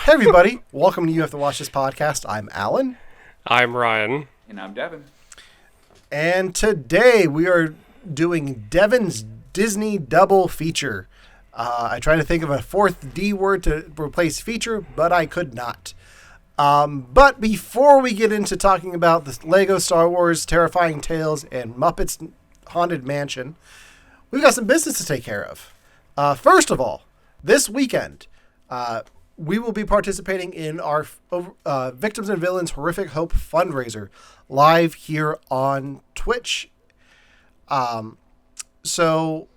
Hey everybody, welcome to You Have to Watch This podcast. I'm Alan. I'm Ryan. And I'm Devin. And today we are doing Devin's Disney double feature. I tried to think of a fourth D word to replace feature, but I could not. But before we get into talking about the Lego Star Wars Terrifying Tales and Muppets Haunted Mansion, we've got some business to take care of. First of all, this weekend, we will be participating in our Victims and Villains Horrific Hope fundraiser live here on Twitch. So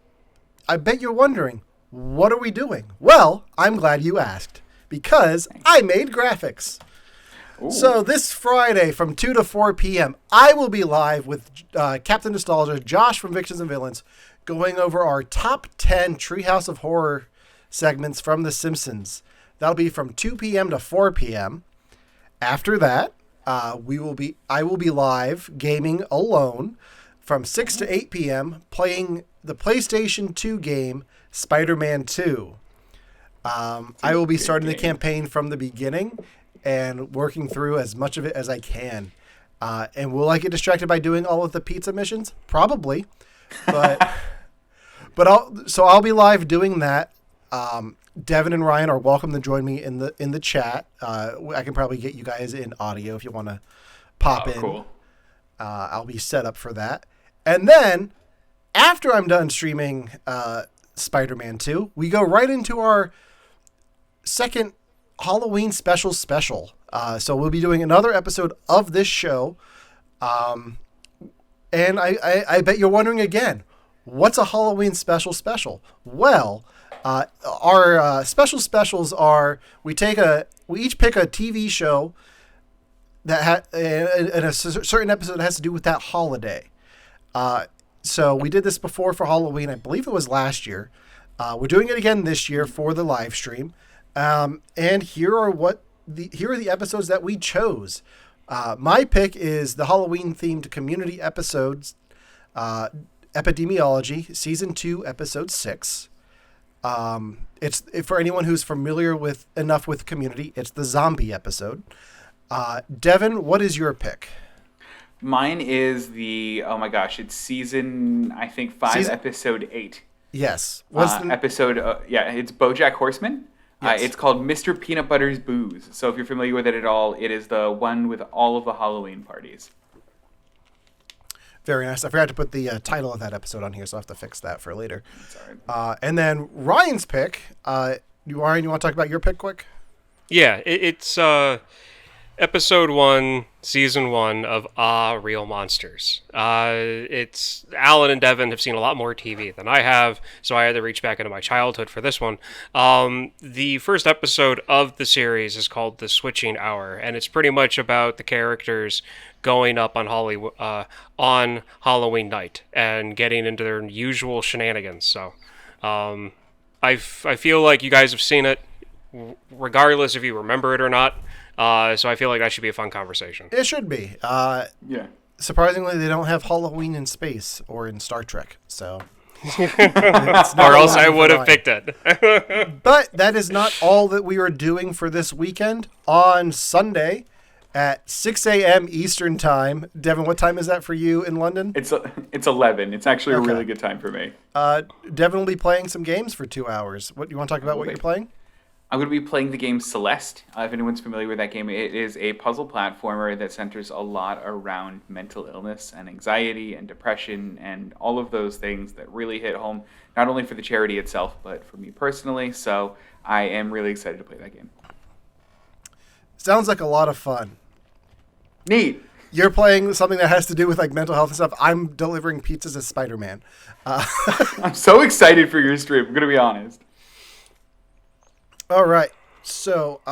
I bet you're wondering, what are we doing? Well, I'm glad you asked, because I made graphics. Ooh. So this Friday from 2 to 4 p.m., I will be live with Captain Nostalgia, Josh from Victims and Villains, going over our top 10 Treehouse of Horror segments from The Simpsons. That'll be from 2 p.m. to 4 p.m. After that, I will be live gaming alone from 6 to 8 p.m. playing the PlayStation 2 game Spider-Man 2. I will be starting the campaign from the beginning and working through as much of it as I can. And will I get distracted by doing all of the pizza missions? Probably. But I'll be live doing that. Devin and Ryan are welcome to join me in the chat. I can probably get you guys in audio if you want to pop in. Cool. I'll be set up for that. And then after I'm done streaming Spider-Man 2, we go right into our second Halloween special. So we'll be doing another episode of this show. And I bet you're wondering again, what's a Halloween special? Well, our specials are we each pick a TV show that in a certain episode that has to do with that holiday. So we did this before for Halloween. I believe it was last year. We're doing it again this year for the live stream. And here are the episodes that we chose. My pick is the Halloween themed community episodes, Epidemiology, season 2, episode 6. It's for anyone who's familiar with Community. It's the zombie episode. Devin, what is your pick? Mine is it's season, I think 5, episode 8. Yes. It's BoJack Horseman. Yes. It's called Mr. Peanut Butter's Booze. So if you're familiar with it at all, it is the one with all of the Halloween parties. Very nice. I forgot to put the title of that episode on here, so I'll have to fix that for later. That's all right. And then Ryan's pick. Ryan, you want to talk about your pick quick? Yeah, it's episode 1, season 1 of Real Monsters. It's Alan and Devin have seen a lot more TV than I have, so I had to reach back into my childhood for this one. The first episode of the series is called The Switching Hour, and it's pretty much about the characters going up on Halloween night and getting into their usual shenanigans. So I feel like you guys have seen it, regardless if you remember it or not. So I feel like that should be a fun conversation. It should be. Yeah. Surprisingly, they don't have Halloween in space or in Star Trek, so. Or else I would have picked it. But that is not all that we are doing for this weekend. On Sunday at 6 a.m. Eastern Time. Devin, what time is that for you in London? It's 11. It's actually a really good time for me. Devin will be playing some games for 2 hours. What you want to talk about? What you're playing? I'm going to be playing the game Celeste. If anyone's familiar with that game, it is a puzzle platformer that centers a lot around mental illness and anxiety and depression and all of those things that really hit home, not only for the charity itself, but for me personally. So I am really excited to play that game. Sounds like a lot of fun. Neat. You're playing something that has to do with like mental health and stuff. I'm delivering pizzas as Spider-Man. I'm so excited for your stream. I'm going to be honest. All right. So,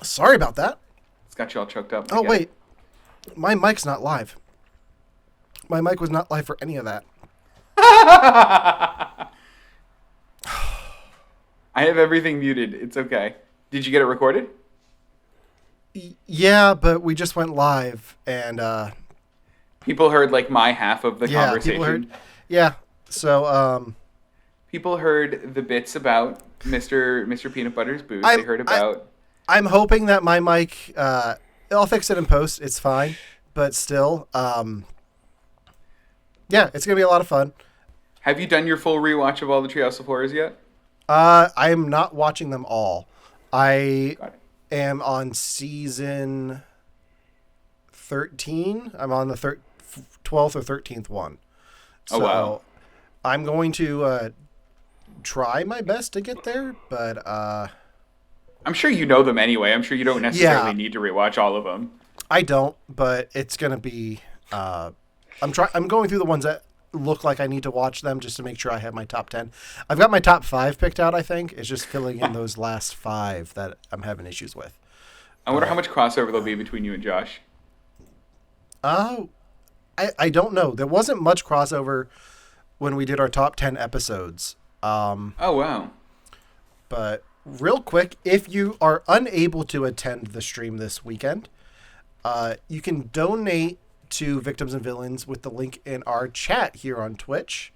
sorry about that. It's got you all choked up. Oh, wait. My mic's not live. My mic was not live for any of that. I have everything muted. It's okay. Did you get it recorded? Yeah, but we just went live, and people heard like my half of the conversation. People heard. Yeah. So People heard the bits about Mr. Peanut Butter's booze. They heard about. I'm hoping that my mic. I'll fix it in post. It's fine, but still, yeah, it's gonna be a lot of fun. Have you done your full rewatch of all the Treehouse of Horrors yet? I am not watching them all. I am on season 13. I'm on the 12th or 13th one. So wow. I'm going to try my best to get there, but I'm sure you know them anyway. I'm sure you don't necessarily need to rewatch all of them. I don't, but it's going to be I'm going through the ones that look like I need to watch them just to make sure I have my top 10. I've got my top 5 picked out, I think. It's just filling in those last 5 that I'm having issues with. I wonder how much crossover there'll be between you and Josh. I don't know. There wasn't much crossover when we did our top 10 episodes. Oh, wow. But real quick, if you are unable to attend the stream this weekend, you can donate to Victims and Villains with the link in our chat here on Twitch.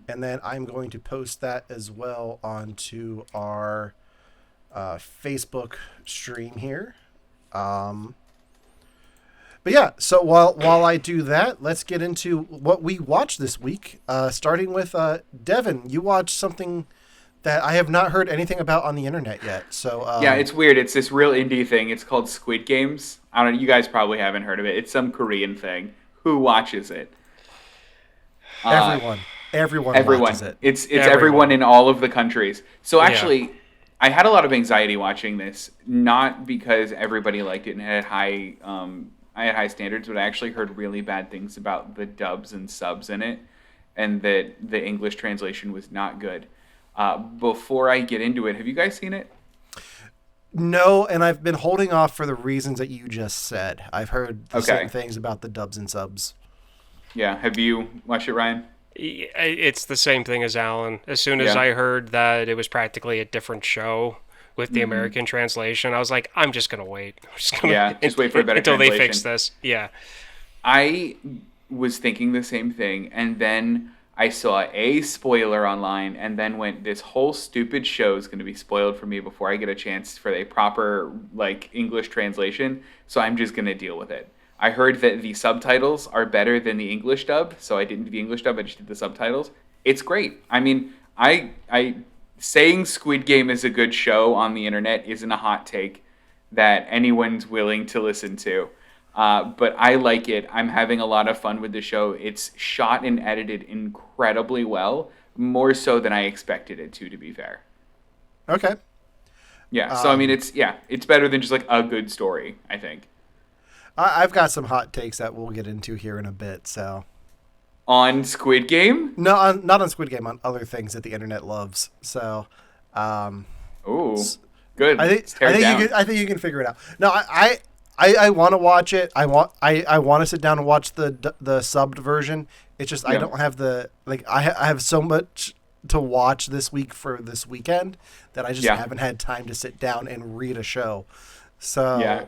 And then I'm going to post that as well onto our Facebook stream here. But yeah, so while I do that, let's get into what we watched this week. Starting with Devin, you watched something that I have not heard anything about on the internet yet. So yeah, it's weird. It's this real indie thing. It's called Squid Games. I don't know. You guys probably haven't heard of it. It's some Korean thing. Who watches it? Everyone watches it. It's everyone in all of the countries. So actually, I had a lot of anxiety watching this, not because everybody liked it and had high standards, but I actually heard really bad things about the dubs and subs in it, and that the English translation was not good. Before I get into it, have you guys seen it? No, and I've been holding off for the reasons that you just said. I've heard the same things about the dubs and subs. Yeah, have you watched it, Ryan? It's the same thing as Alan. As soon as I heard that it was practically a different show with the American translation, I was like, I'm just going to wait. Just wait for a better until translation. They fix this. Yeah. I was thinking the same thing, and then I saw a spoiler online and then went, this whole stupid show is going to be spoiled for me before I get a chance for a proper English translation, so I'm just going to deal with it. I heard that the subtitles are better than the English dub, so I didn't do the English dub, I just did the subtitles. It's great. I mean, I saying Squid Game is a good show on the internet isn't a hot take that anyone's willing to listen to. But I like it. I'm having a lot of fun with the show. It's shot and edited incredibly well, more so than I expected it to be fair. Okay. Yeah, so I mean, it's better than just a good story, I think. I've got some hot takes that we'll get into here in a bit, so. On Squid Game? No, not on Squid Game, on other things that the internet loves, so. Ooh, good. I think you can figure it out. No, I want to watch it. I want to sit down and watch the subbed version. It's just I don't have the I have so much to watch this week for this weekend that I just haven't had time to sit down and read a show. So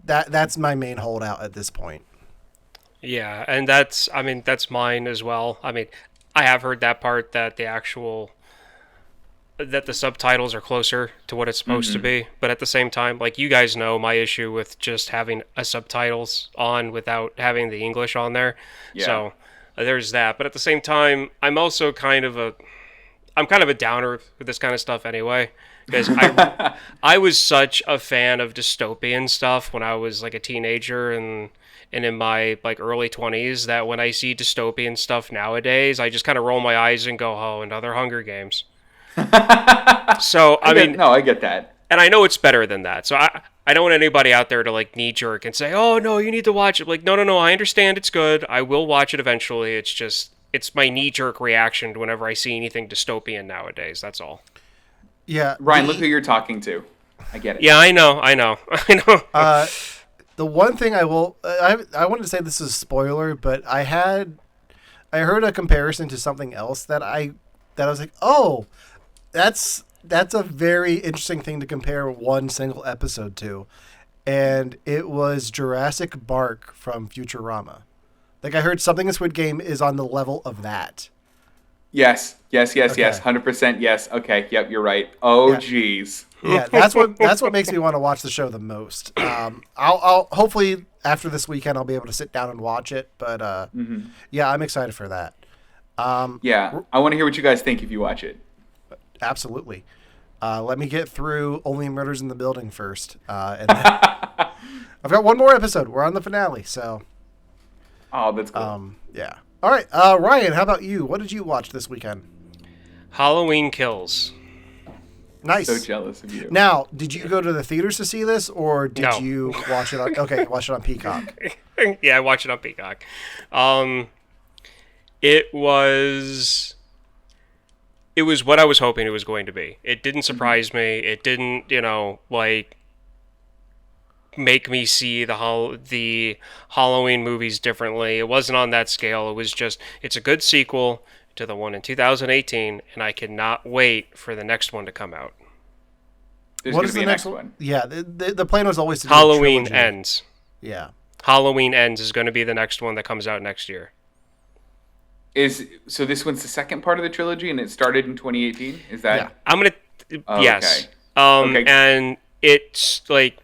that's my main holdout at this point. Yeah, and that's mine as well. I mean, I have heard that part that the subtitles are closer to what it's supposed to be, but at the same time, you guys know my issue with just having subtitles on without having the English on there. Yeah. So there's that. But at the same time, I'm also kind of a downer with this kind of stuff anyway, because I was such a fan of dystopian stuff when I was a teenager and in my early 20s that when I see dystopian stuff nowadays, I just kind of roll my eyes and go, oh, another Hunger Games. So I get that, and I know it's better than that. So I don't want anybody out there to knee jerk and say, "Oh no, you need to watch it." No, I understand it's good. I will watch it eventually. It's my knee jerk reaction whenever I see anything dystopian nowadays. That's all. Yeah, Ryan, look who you're talking to. I get it. Yeah, I know. The one thing I wanted to say, this is a spoiler, but I heard a comparison to something else that I was like, oh. That's a very interesting thing to compare one single episode to, and it was Jurassic Bark from Futurama. I heard something in Squid Game is on the level of that. Yes. Okay. 100% yes. Okay. Yep, you're right. Oh, Yeah. geez. Yeah, that's what makes me want to watch the show the most. I'll hopefully after this weekend I'll be able to sit down and watch it. But yeah, I'm excited for that. Yeah, I want to hear what you guys think if you watch it. Absolutely. Let me get through Only Murders in the Building first, and then I've got one more episode. We're on the finale, so. Oh, that's cool. Yeah. All right, Ryan. How about you? What did you watch this weekend? Halloween Kills. Nice. So jealous of you. Now, did you go to the theaters to see this, or did No. you watch it on? Okay, watch it on Peacock. Yeah, I watched it on Peacock. It was what I was hoping it was going to be. It didn't surprise me. It didn't, like make me see the Halloween movies differently. It wasn't on that scale. It was just it's a good sequel to the one in 2018, and I cannot wait for the next one to come out. There's What going is to be the a next next one? one. Yeah, the plan was always to do a Halloween trilogy. Ends. Yeah. Halloween Ends is going to be the next one that comes out next year. So this one's the second part of the trilogy, and it started in 2018? Is that... Yeah. I'm gonna Oh, yes. Okay. And it's like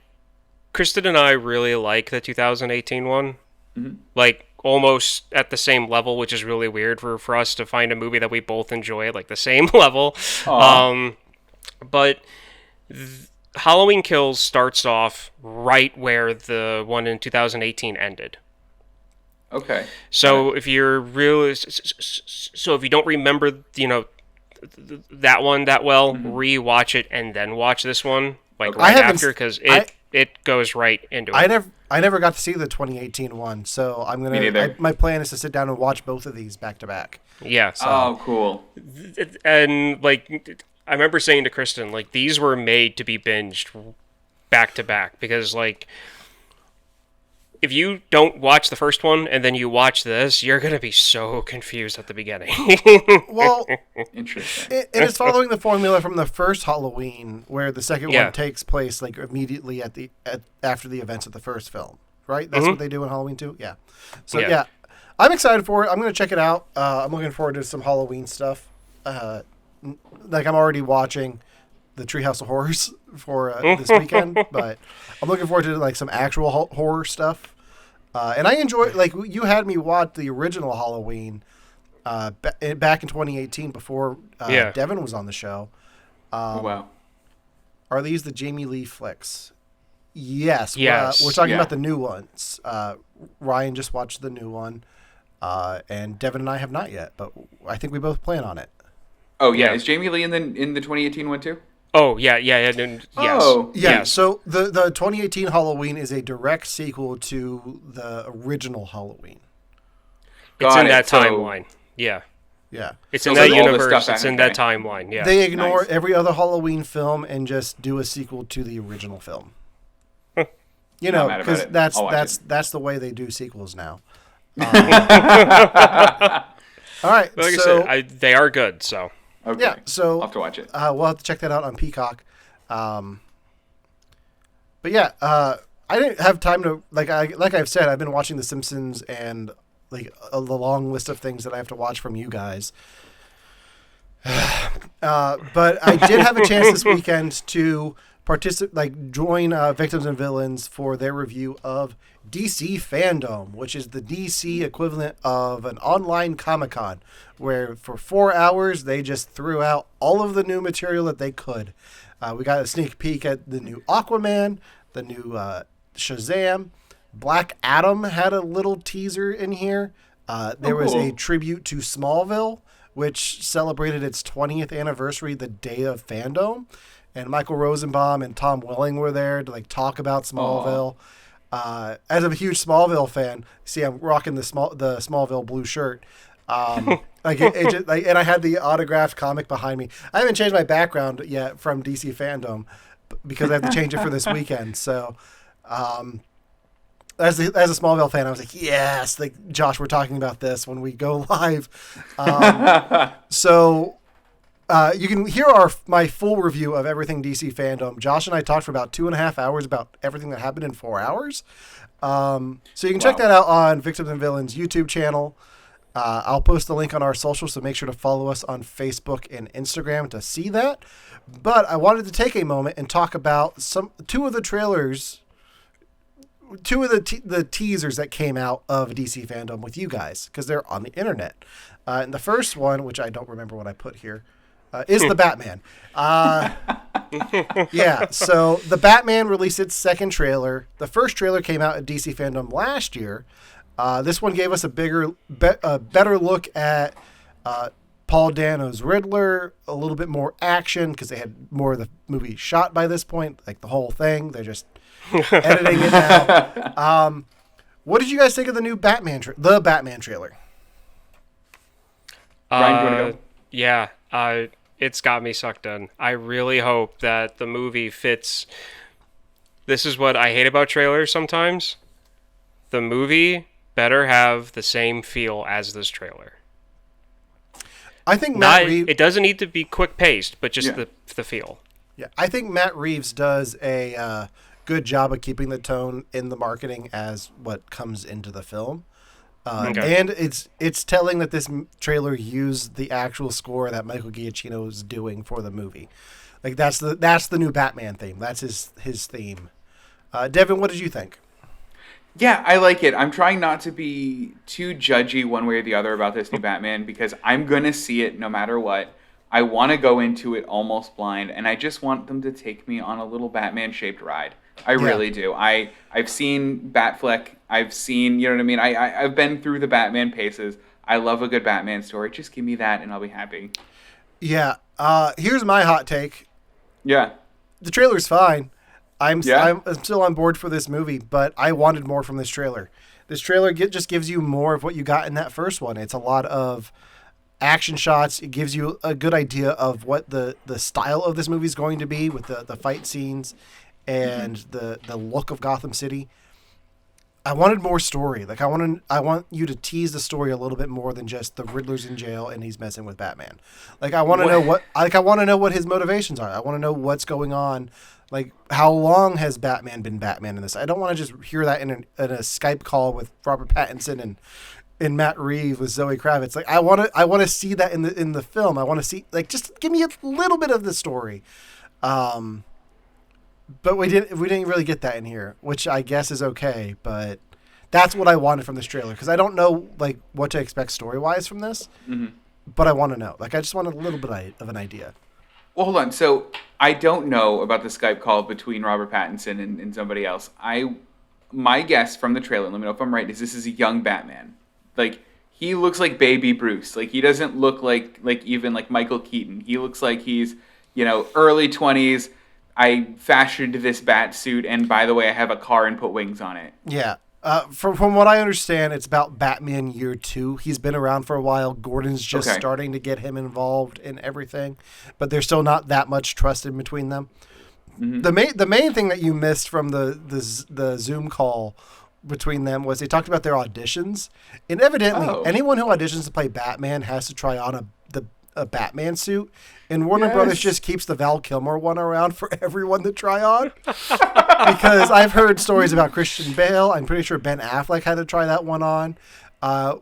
Kristen and I really like the 2018 one. Mhm. Like almost at the same level, which is really weird for us to find a movie that we both enjoy at like the same level. Aw. But Halloween Kills starts off right where the one in 2018 ended. Okay. So if you're really, so if you don't remember, that one that well, rewatch it and then watch this one like Okay. right I haven't after because I- it goes right into it. I never got to see the 2018 one, so I'm Me neither. gonna. My plan is to sit down and watch both of these back to back. Yeah. Oh, cool. And like I remember saying to Kristen, like these were made to be binged back to back because like if you don't watch the first one and then you watch this, you're gonna be so confused at the beginning. Well, Interesting. it is following the formula from the first Halloween, where the second Yeah. one takes place like immediately after the events of the first film. Right? That's what they do in Halloween 2? Yeah. So Yeah. yeah, I'm excited for it. I'm gonna check it out. I'm looking forward to some Halloween stuff. Like I'm already watching the Treehouse of Horrors for this weekend, but I'm looking forward to like some actual horror stuff. And I enjoy, like, you had me watch the original Halloween back in 2018 before Yeah. Devon was on the show. Oh, wow. Are these the Jamie Lee flicks? Yes. Yes. We're talking Yeah. about the new ones. Ryan just watched the new one, and Devon and I have not yet, but I think we both plan on it. Oh, yeah. Yeah. Is Jamie Lee in the 2018 one, too? Oh yeah. Yes. Oh. Yeah, Yes. so the 2018 Halloween is a direct sequel to the original Halloween. It's Got in it. that So- timeline. Yeah. Yeah. It's So in that all the universe. stuff It's in back- that timeline. Yeah. They ignore Nice. every other Halloween film and just do a sequel to the original film. You Not know, mad about because it. I'll watch that's the way they do sequels now. All right, Like so I said, they are good. So Okay. yeah, so I'll have to watch it. we'll have to check that out on Peacock. But yeah, I didn't have time to like I've said, I've been watching The Simpsons and like the long list of things that I have to watch from you guys. But I did have a chance this weekend to join Victims and Villains for their review of DC Fandome, which is the DC equivalent of an online Comic-Con, where for 4 hours they just threw out all of the new material that they could. We got a sneak peek at the new Aquaman, the new Shazam. Black Adam had a little teaser in here. There was a cool. tribute to Smallville, which celebrated its 20th anniversary the day of Fandom. And Michael Rosenbaum and Tom Welling were there to like talk about Smallville. As a huge Smallville fan, see, I'm rocking the Smallville blue shirt. And I had the autographed comic behind me. I haven't changed my background yet from DC Fandom because I have to change it for this weekend. So, as a Smallville fan, I was like, yes, like Josh, we're talking about this when we go live. So you can hear my full review of everything DC Fandom. Josh and I talked for about 2.5 hours about everything that happened in 4 hours. So you can check that out on Victims and Villains YouTube channel. I'll post the link on our social, so make sure to follow us on Facebook and Instagram to see that. But I wanted to take a moment and talk about two of the trailers, two of the teasers that came out of DC Fandom with you guys, because they're on the internet. And the first one, which I don't remember what I put here, is the Batman. Yeah, so the Batman released its second trailer. The first trailer came out at DC Fandom last year. This one gave us a better look at Paul Dano's Riddler, a little bit more action because they had more of the movie shot by this point, like the whole thing. They're just editing it now. What did you guys think of the new Batman trailer? Ryan, do you want to go? Yeah, it's got me sucked in. I really hope that the movie fits. This is what I hate about trailers sometimes. The movie better have the same feel as this trailer. I think it doesn't need to be quick paced, but just the feel. Yeah, I think Matt Reeves does a good job of keeping the tone in the marketing as what comes into the film. And it's telling that this trailer used the actual score that Michael Giacchino is doing for the movie. Like that's the new Batman theme. That's his theme. Devin, what did you think? Yeah, I like it. I'm trying not to be too judgy one way or the other about this new Batman because I'm going to see it no matter what. I want to go into it almost blind, and I just want them to take me on a little Batman-shaped ride. I really do. I've seen Batfleck. I've seen, you know what I mean? I've been through the Batman paces. I love a good Batman story. Just give me that, and I'll be happy. Yeah. Here's my hot take. Yeah. The trailer's fine. I'm still on board for this movie, but I wanted more from this trailer. This trailer just gives you more of what you got in that first one. It's a lot of action shots. It gives you a good idea of what the style of this movie is going to be with the fight scenes and the look of Gotham City. I wanted more story. Like I want you to tease the story a little bit more than just the Riddler's in jail and he's messing with Batman. Like I want to know what his motivations are. I want to know what's going on. Like how long has Batman been Batman in this? I don't want to just hear that in a Skype call with Robert Pattinson and Matt Reeves with Zoe Kravitz. Like I want to see that in the film. I want to see, like, just give me a little bit of the story. But we didn't really get that in here, which I guess is okay. But that's what I wanted from this trailer because I don't know like what to expect story wise from this. Mm-hmm. But I want to know. Like I just want a little bit of an idea. Well, hold on. So I don't know about the Skype call between Robert Pattinson and somebody else. My guess from the trailer, let me know if I'm right, is this is a young Batman. Like he looks like baby Bruce. Like he doesn't look like even like Michael Keaton. He looks like he's, early 20s. I fashioned this bat suit, and by the way, I have a car and put wings on it. Yeah. From what I understand, it's about Batman year 2. He's been around for a while. Gordon's just starting to get him involved in everything, but there's still not that much trust in between them. Mm-hmm. The main thing that you missed from the Zoom call between them was they talked about their auditions, and evidently anyone who auditions to play Batman has to try on a Batman suit, and Warner Brothers just keeps the Val Kilmer one around for everyone to try on. Because I've heard stories about Christian Bale. I'm pretty sure Ben Affleck had to try that one on. And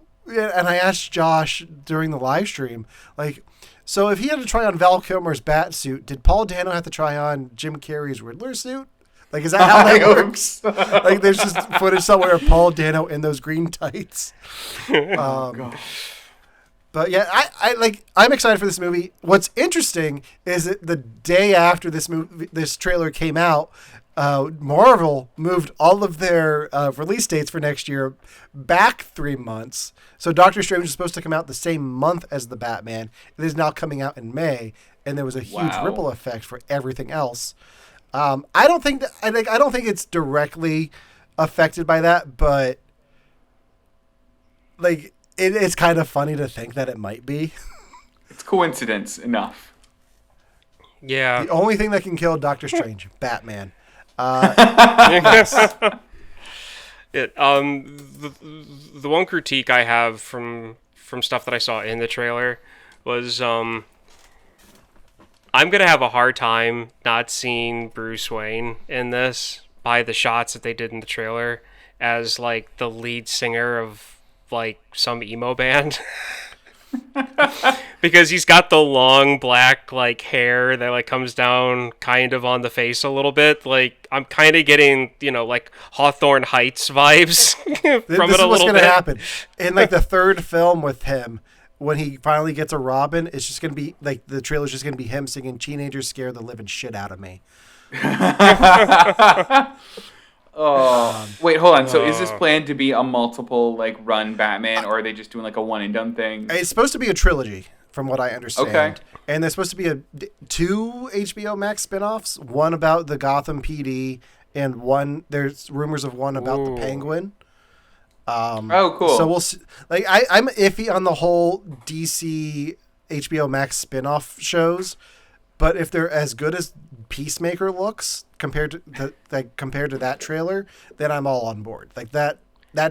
I asked Josh during the live stream, like, so if he had to try on Val Kilmer's bat suit, did Paul Dano have to try on Jim Carrey's Riddler suit? Like, is that how that works? Like, there's just footage somewhere of Paul Dano in those green tights. But yeah, I'm excited for this movie. What's interesting is that the day after this trailer came out, Marvel moved all of their release dates for next year back 3 months. So Doctor Strange was supposed to come out the same month as the Batman. It is now coming out in May, and there was a huge ripple effect for everything else. I don't think it's directly affected by that, but like. It's kind of funny to think that it might be. It's coincidence enough. Yeah. The only thing that can kill Doctor Strange, Batman. The one critique I have from stuff that I saw in the trailer was I'm gonna have a hard time not seeing Bruce Wayne in this by the shots that they did in the trailer as like the lead singer of like some emo band. Because he's got the long black like hair that like comes down kind of on the face a little bit. Like I'm kind of getting, like Hawthorne Heights vibes from This it a is what's little gonna bit. happen in like the third film with him. When he finally gets a Robin, it's just gonna be like the trailer's just gonna be him singing "Teenagers Scare the Living Shit Out of Me." Wait, hold on. So is this planned to be a multiple like run Batman, or are they just doing like a one and done thing? It's supposed to be a trilogy, from what I understand. Okay. And there's supposed to be two HBO Max spinoffs. One about the Gotham PD, and one there's rumors of one about the Penguin. Oh, cool. So we'll see. Like I'm iffy on the whole DC HBO Max spinoff shows, but if they're as good as Peacemaker looks compared to that trailer, then I'm all on board. Like that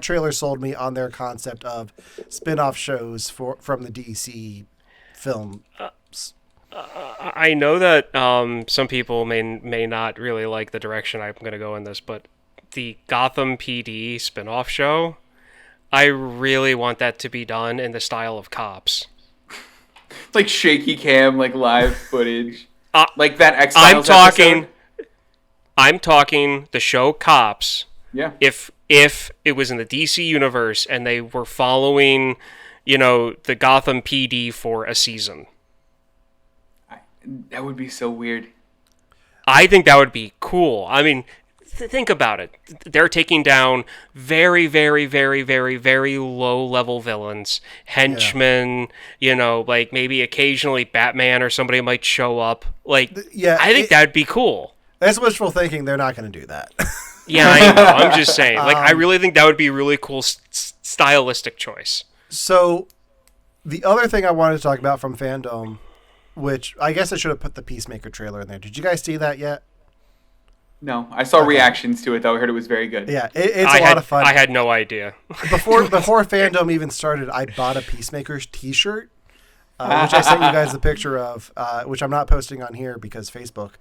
trailer sold me on their concept of spin-off shows from the DC film. I know that some people may not really like the direction I'm going to go in this, but the Gotham PD spin-off show, I really want that to be done in the style of Cops. Like shaky cam, like live footage. Like that X-Files I'm talking the show Cops. Yeah. If it was in the DC universe and they were following, the Gotham PD for a season. That would be so weird. I think that would be cool. I mean, think about it. They're taking down very, very, very, very, very low-level villains, henchmen, like maybe occasionally Batman or somebody might show up. Like, I think that'd be cool. That's wishful thinking. They're not going to do that. Yeah, I know. I'm just saying. Like, I really think that would be a really cool stylistic choice. So, the other thing I wanted to talk about from Fandom, which I guess I should have put the Peacemaker trailer in there. Did you guys see that yet? No, I saw reactions to it though. I heard it was very good. Yeah, it's a lot of fun. I had no idea. Before Fandom even started, I bought a Peacemaker's T-shirt, which I sent you guys the picture of, which I'm not posting on here because Facebook.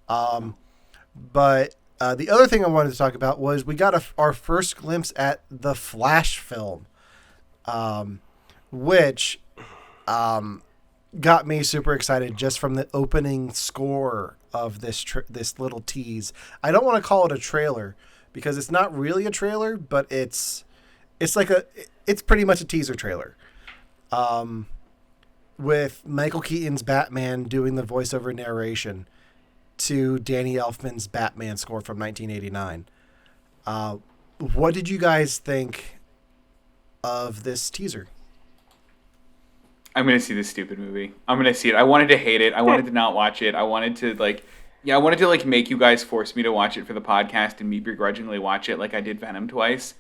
But the other thing I wanted to talk about was we got our first glimpse at the Flash film, which got me super excited just from the opening score of this little tease. I don't want to call it a trailer because it's not really a trailer, but it's pretty much a teaser trailer. With Michael Keaton's Batman doing the voiceover narration to Danny Elfman's Batman score from 1989. What did you guys think of this teaser? I'm going to see this stupid movie. I'm going to see it. I wanted to hate it. I wanted to not watch it. I wanted to make you guys force me to watch it for the podcast and me begrudgingly watch it like I did Venom twice.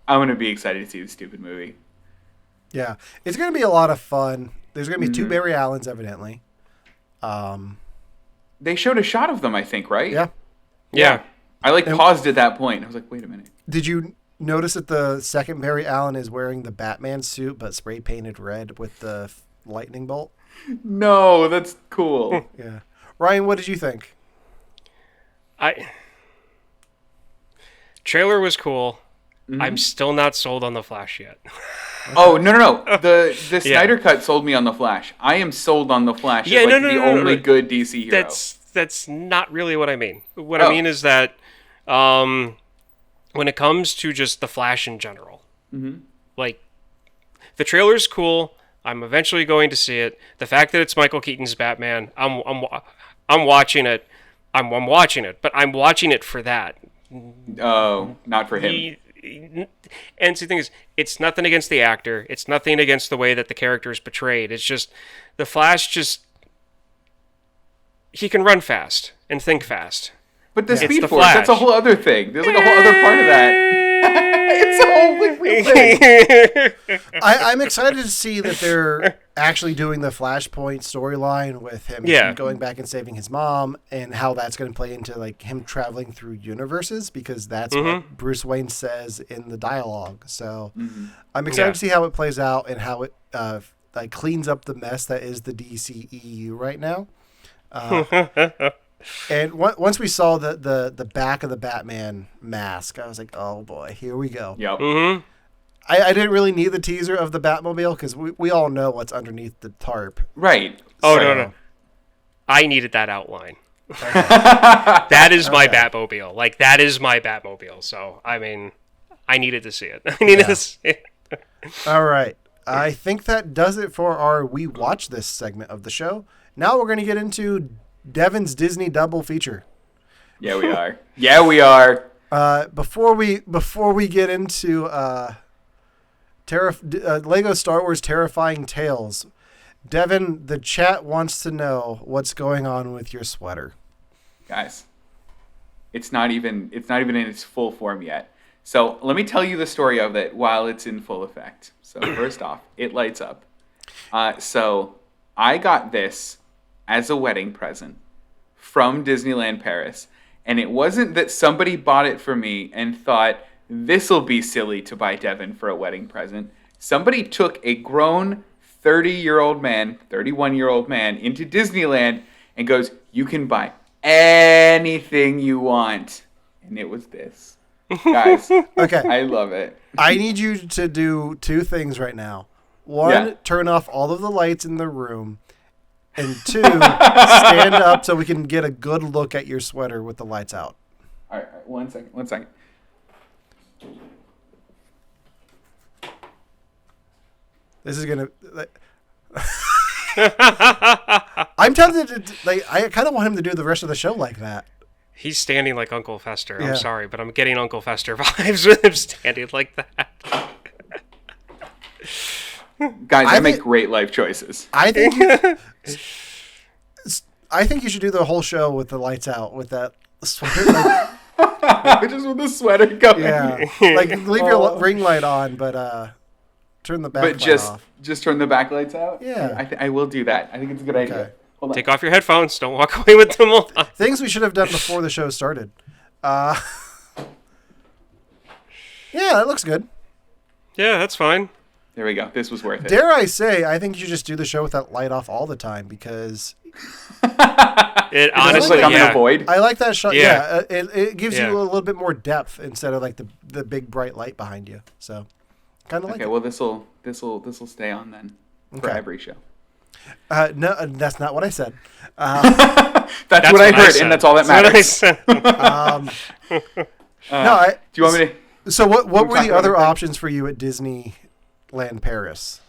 I'm going to be excited to see this stupid movie. Yeah. It's going to be a lot of fun. There's going to be two Barry Allens, evidently. They showed a shot of them, I think, right? Yeah. I paused at that point. I was like, wait a minute. Did you notice that the second Barry Allen is wearing the Batman suit but spray painted red with the lightning bolt? No, that's cool. Yeah. Ryan, what did you think? Trailer was cool. I'm still not sold on the Flash yet. Oh, no. The Snyder Cut sold me on the Flash. I am sold on the Flash. Yeah, as the only good DC hero. That's not really what I mean. What I mean is that when it comes to just the Flash in general, like the trailer's cool. I'm eventually going to see it. The fact that it's Michael Keaton's Batman, I'm watching it. I'm watching it, but I'm watching it for that. Oh, not for him. And the thing is, it's nothing against the actor. It's nothing against the way that the character is portrayed. It's just the Flash he can run fast and think fast. But the Speed Force, that's a whole other thing. There's like a whole other part of that. It's a whole real thing. I'm excited to see that they're actually doing the Flashpoint storyline with him going back and saving his mom, and how that's going to play into like him traveling through universes, because that's what Bruce Wayne says in the dialogue. So I'm excited to see how it plays out and how it cleans up the mess that is the DCEU right now. And once we saw the back of the Batman mask, I was like, oh boy, here we go. Yep. I didn't really need the teaser of the Batmobile because we all know what's underneath the tarp. Right. Oh, So- no. I needed that outline. That is my Batmobile. Like, that is my Batmobile. So, I mean, I needed to see it. I needed to see it. All right. I think that does it for our We Watch This segment of the show. Now we're going to get into Devin's Disney double feature. Yeah, we are. Yeah, we are. Before we get into Lego Star Wars Terrifying Tales, Devin, the chat wants to know what's going on with your sweater. Guys, it's not even in its full form yet. So let me tell you the story of it while it's in full effect. So first off, it lights up. So I got this as a wedding present from Disneyland Paris. And it wasn't that somebody bought it for me and thought, this'll be silly to buy Devin for a wedding present. Somebody took a grown 31-year-old man into Disneyland and goes, you can buy anything you want. And it was this. Guys, Okay. I love it. I need you to do two things right now. One, turn off all of the lights in the room. And two, stand up so we can get a good look at your sweater with the lights out. All right, one second. This is going to... I'm tempted to... I kind of want him to do the rest of the show like that. He's standing like Uncle Fester. Yeah. I'm sorry, but I'm getting Uncle Fester vibes with him standing like that. Guys, I make think- great life choices. I think you should do the whole show with the lights out with that sweater. Just with the sweater going. Yeah, like leave your ring light on, but turn the back But light off. just turn the backlights out? Yeah. I will do that. I think it's a good idea. Okay. Hold on. Take off your headphones. Don't walk away with them on. Things we should have done before the show started. Yeah, that looks good. Yeah, that's fine. There we go. This was worth it. Dare I say, I think you should just do the show with that light off all the time because It It's honestly, like I'm in yeah. a void. I like that shot. Yeah. Yeah, it gives Yeah. you a little bit more depth instead of like the big bright light behind you. So, kind of like Okay, it. well this'll stay on then for Okay. every show. No, that's not what I said. That's what I heard, said. and that's all that That's matters. what I said. No, Do you want me to? So what were talk the about other everything? options for you at Disneyland Paris?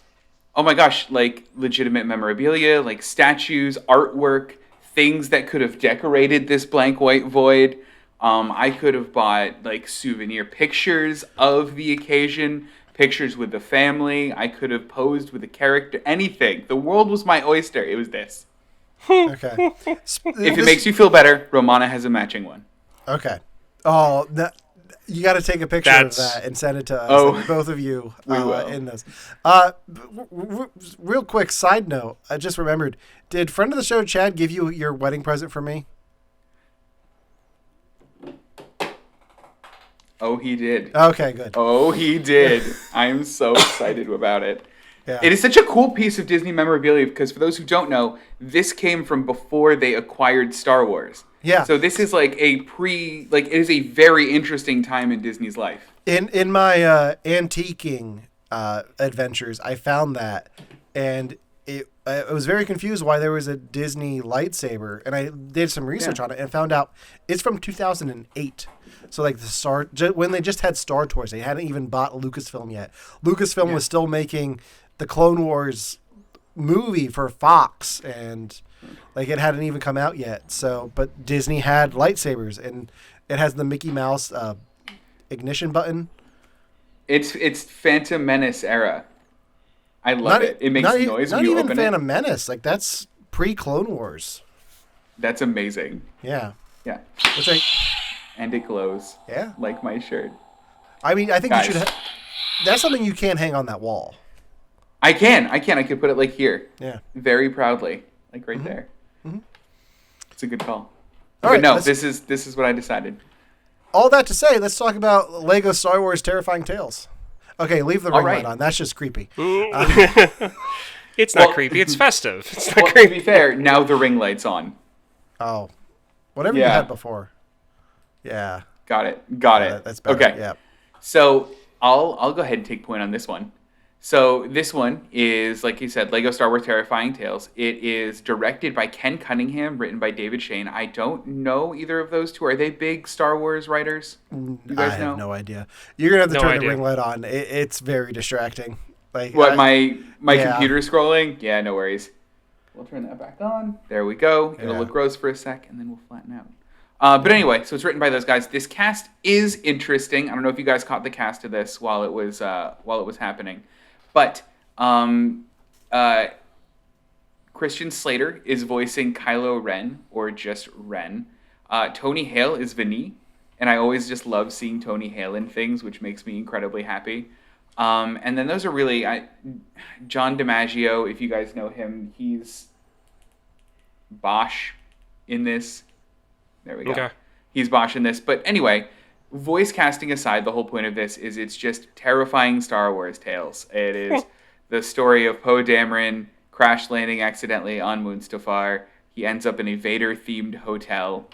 Oh my gosh, like legitimate memorabilia, like statues, artwork, things that could have decorated this blank white void. I could have bought like souvenir pictures of the occasion, pictures with the family. I could have posed with a character, anything. The world was my oyster. It was this. Okay. If it makes you feel better, Romana has a matching one. Okay. Oh, you got to take a picture of That's- that and send it to us, Oh. like, both of you will. in those. Real quick side note, I just remembered. Did friend of the show Chad give you your wedding present for me? Oh, he did. Okay, good. Oh, he did. I'm so excited about it. Yeah. It is such a cool piece of Disney memorabilia because for those who don't know, this came from before they acquired Star Wars. Yeah. So this is like it is a very interesting time in Disney's life. In my antiquing adventures, I found that, and I was very confused why there was a Disney lightsaber, and I did some research on it and found out it's from 2008. So like when they just had Star Tours, they hadn't even bought Lucasfilm yet. Lucasfilm was still making the Clone Wars movie for Fox, and like it hadn't even come out yet. So, but Disney had lightsabers, and it has the Mickey Mouse ignition button. It's Phantom Menace era. I love it. It makes noise when you Not even open Phantom it. Menace. Like that's pre-Clone Wars. That's amazing. Yeah. Yeah. Which And it glows. Yeah. Like my shirt. I mean, I think Guys. you should. That's something you can hang on that wall. I can. I could put it like here. Yeah. Very proudly. Like right there. It's a good call. All But right, no, let's- this is what I decided. All that to say, let's talk about Lego Star Wars Terrifying Tales. Okay, leave the All ring light right. on. That's just creepy. It's not Well- creepy. It's festive. It's not Well, to creepy. be fair, now the ring light's on. Oh, whatever you Yeah. had before. Yeah, Got it. That's better. that's better. Okay. Yeah. So I'll go ahead and take point on this one. So this one is, like you said, Lego Star Wars Terrifying Tales. It is directed by Ken Cunningham, written by David Shane. I don't know either of those two. Are they big Star Wars writers? You guys know? I have no idea. You're gonna have to No turn idea. the ring light on. It's very distracting. Like What, my yeah. computer scrolling? Yeah, no worries. We'll turn that back on. There we go. It'll look gross for a sec, and then we'll flatten out. But anyway, so it's written by those guys. This cast is interesting. I don't know if you guys caught the cast of this while it was happening, but Christian Slater is voicing Kylo Ren, or just Ren. Tony Hale is Vinny, and I always just love seeing Tony Hale in things, which makes me incredibly happy. And then those are really John DiMaggio. If you guys know him, he's Bosch in this. There we go. Okay. He's Bosch in this. But anyway, voice casting aside, the whole point of this is it's just terrifying Star Wars tales. It is the story of Poe Dameron crash landing accidentally on Mustafar. He ends up in a Vader-themed hotel.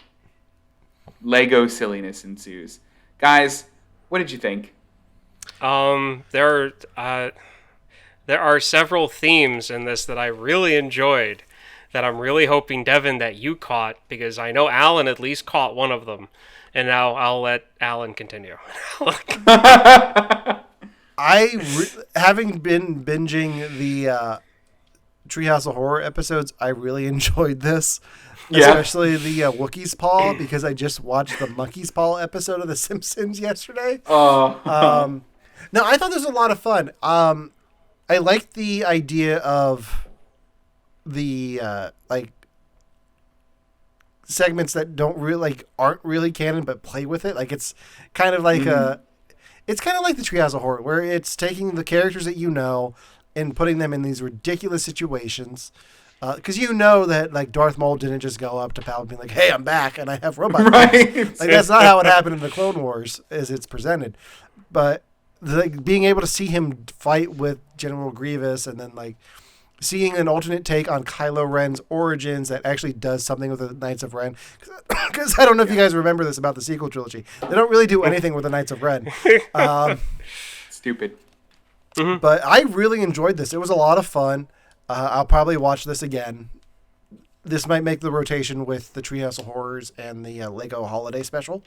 Lego silliness ensues. Guys, what did you think? There are several themes in this that I really enjoyed, that I'm really hoping, Devin, that you caught, because I know Alan at least caught one of them. And now I'll let Alan continue. Having been binging the Treehouse of Horror episodes, I really enjoyed this. Yeah. Especially the Wookiee's Paw, because I just watched the Monkey's Paw episode of The Simpsons yesterday. Oh. No, I thought this was a lot of fun. I liked the idea of the segments that aren't really canon but play with it. Like it's kind of like it's kind of like the Treehouse of Horror, where it's taking the characters that you know and putting them in these ridiculous situations. Because you know that like Darth Maul didn't just go up to Palpatine like, "Hey, I'm back and I have robot arms." Right. Like that's not how it happened in the Clone Wars as it's presented. But being able to see him fight with General Grievous, and then like seeing an alternate take on Kylo Ren's origins that actually does something with the Knights of Ren. Because I don't know if you guys remember this about the sequel trilogy. They don't really do anything with the Knights of Ren. Stupid. But I really enjoyed this. It was a lot of fun. I'll probably watch this again. This might make the rotation with the Treehouse of Horrors and the Lego Holiday Special.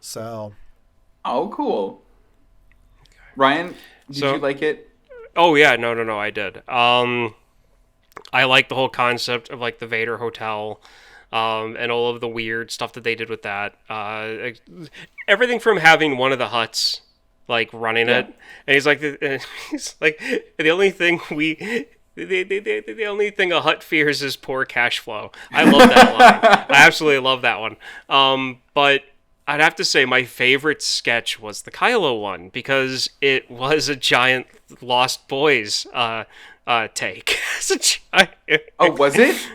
So. Oh, cool. Ryan, did you like it? Oh yeah, no, I did. I like the whole concept of like the Vader Hotel, and all of the weird stuff that they did with that. Everything from having one of the Hutts like running it, and he's like the only thing the only thing a Hutt fears is poor cash flow. I love that line. I absolutely love that one. But I'd have to say my favorite sketch was the Kylo one, because it was a giant Lost Boys take. Oh, was it?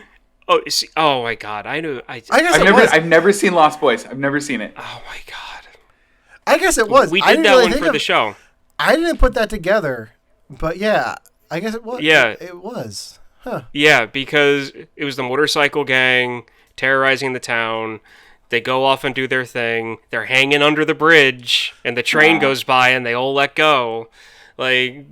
Oh my God! I knew. I've never seen Lost Boys. I've never seen it. Oh my God! I guess it was. We did that one for the show. I didn't put that together, but yeah, I guess it was. Yeah, it was. Huh. Yeah, because it was the motorcycle gang terrorizing the town. They go off and do their thing. They're hanging under the bridge, and the train goes by, and they all let go. Like,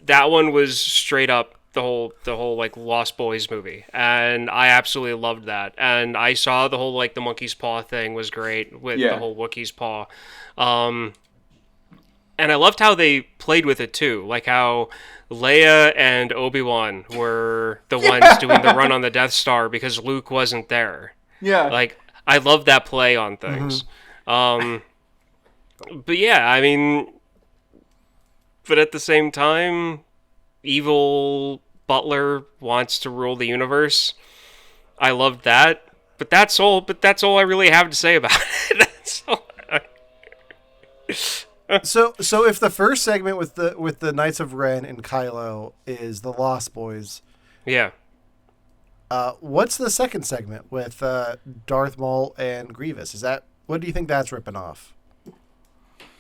that one was straight up the whole like Lost Boys movie, and I absolutely loved that. And I saw the whole like the monkey's paw thing was great with the whole Wookiee's paw. And I loved how they played with it too, like how Leia and Obi-Wan were the ones doing the run on the Death Star because Luke wasn't there. Yeah. Like, I love that play on things. But yeah, I mean, but at the same time, evil Butler wants to rule the universe. I loved that. But that's all I really have to say about it. That's all So if the first segment with the Knights of Ren and Kylo is the Lost Boys, yeah. What's the second segment with Darth Maul and Grievous? What do you think that's ripping off?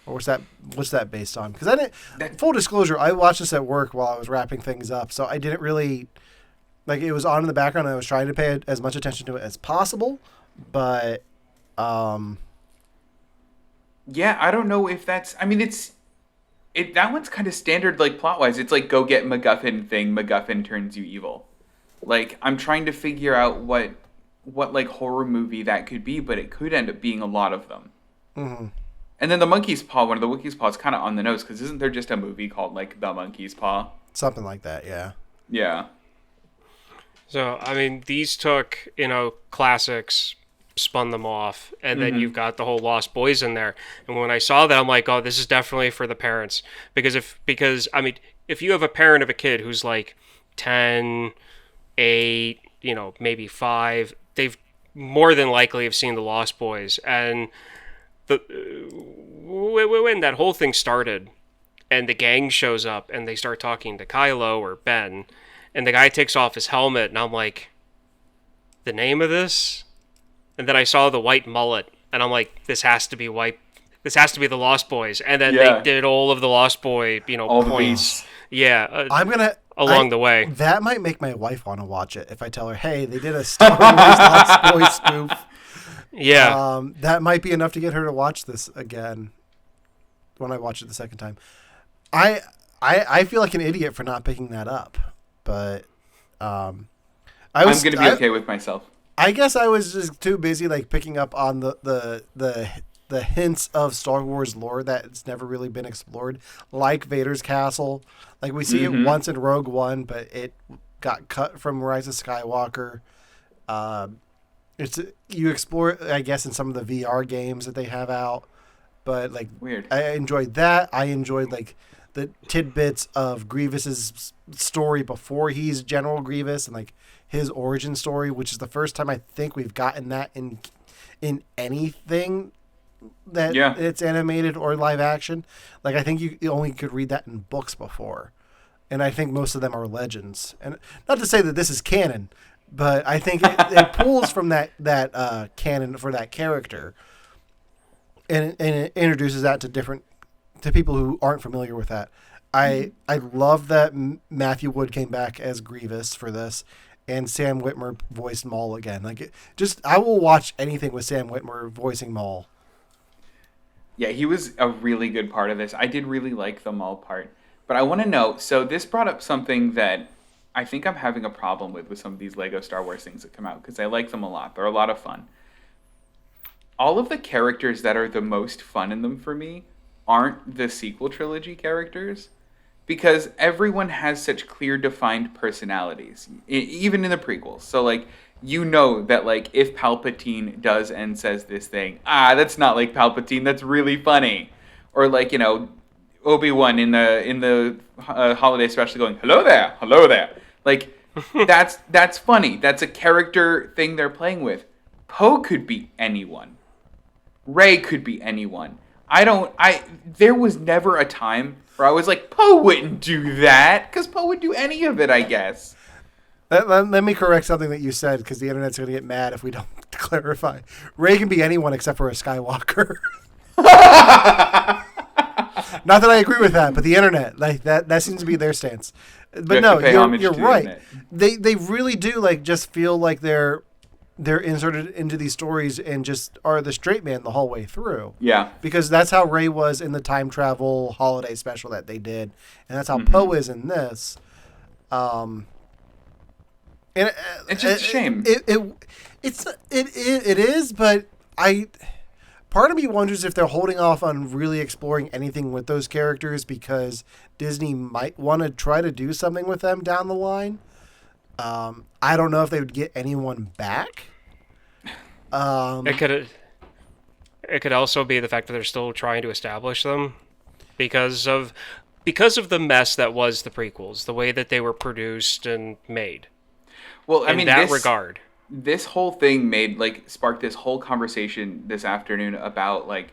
Or what's that based on? Because I didn't. Full disclosure, I watched this at work while I was wrapping things up, so I didn't really it was on in the background. And I was trying to pay as much attention to it as possible, but Yeah, I don't know if that's. I mean, that one's kind of standard, like plot wise. It's like go get MacGuffin thing. MacGuffin turns you evil. Like I'm trying to figure out what like horror movie that could be, but it could end up being a lot of them. Mm-hmm. And then the Monkey's Paw, one of the Monkey's Paw is kind of on the nose because isn't there just a movie called like The Monkey's Paw? Something like that, yeah. Yeah. So, I mean, these took, classics, spun them off, and then you've got the whole Lost Boys in there. And when I saw that, I'm like, oh, this is definitely for the parents. Because I mean, if you have a parent of a kid who's like 10, 8, maybe 5, they've more than likely have seen the Lost Boys. And when that whole thing started, and the gang shows up, and they start talking to Kylo or Ben, and the guy takes off his helmet, and I'm like, the name of this? And then I saw the white mullet, and I'm like, this has to be white. This has to be the Lost Boys. And then they did all of the Lost Boy, all points. Yeah. Along the way. That might make my wife want to watch it if I tell her, hey, they did a Star Wars Lost Boys spoof. Yeah. That might be enough to get her to watch this again when I watch it the second time. I feel like an idiot for not picking that up, but I'm going to be okay with myself. I guess I was just too busy like picking up on the hints of Star Wars lore that's never really been explored, like Vader's castle. Like we see it once in Rogue One, but it got cut from Rise of Skywalker. You explore it, I guess, in some of the VR games that they have out, but like weird. I enjoyed that. I enjoyed like the tidbits of Grievous's story before he's General Grievous and like his origin story, which is the first time I think we've gotten that in anything that it's animated or live action. Like I think you only could read that in books before, and I think most of them are legends. And not to say that this is canon, but I think it pulls from that canon for that character, and it introduces that to people who aren't familiar with that. I love that Matthew Wood came back as Grievous for this, and Sam Witwer voiced Maul again. I will watch anything with Sam Witwer voicing Maul. Yeah, he was a really good part of this. I did really like the Maul part. But I want to know, so this brought up something that I think I'm having a problem with some of these Lego Star Wars things that come out, because I like them a lot. They're a lot of fun. All of the characters that are the most fun in them for me aren't the sequel trilogy characters, because everyone has such clear defined personalities, even in the prequels. So like that like if Palpatine does and says this thing, that's not like Palpatine, that's really funny. Or like Obi-Wan in the holiday special going hello there, like that's funny. That's a character thing they're playing with. Poe could be anyone. Rey could be anyone. There was never a time where I was like, Poe wouldn't do that, because Poe would do any of it, I guess. Let me correct something that you said, because the internet's going to get mad if we don't clarify. Rey can be anyone except for a Skywalker. Not that I agree with that, but the internet, like that seems to be their stance. But no, you're right. They really do like just feel like they're inserted into these stories and just are the straight man the whole way through. Yeah. Because that's how Rey was in the time travel holiday special that they did, and that's how Poe is in this. And it's just a shame. It is, but part of me wonders if they're holding off on really exploring anything with those characters because Disney might want to try to do something with them down the line. I don't know if they would get anyone back. It could also be the fact that they're still trying to establish them because of the mess that was the prequels, the way that they were produced and made. Well, I mean, regard. This whole thing sparked this whole conversation this afternoon about like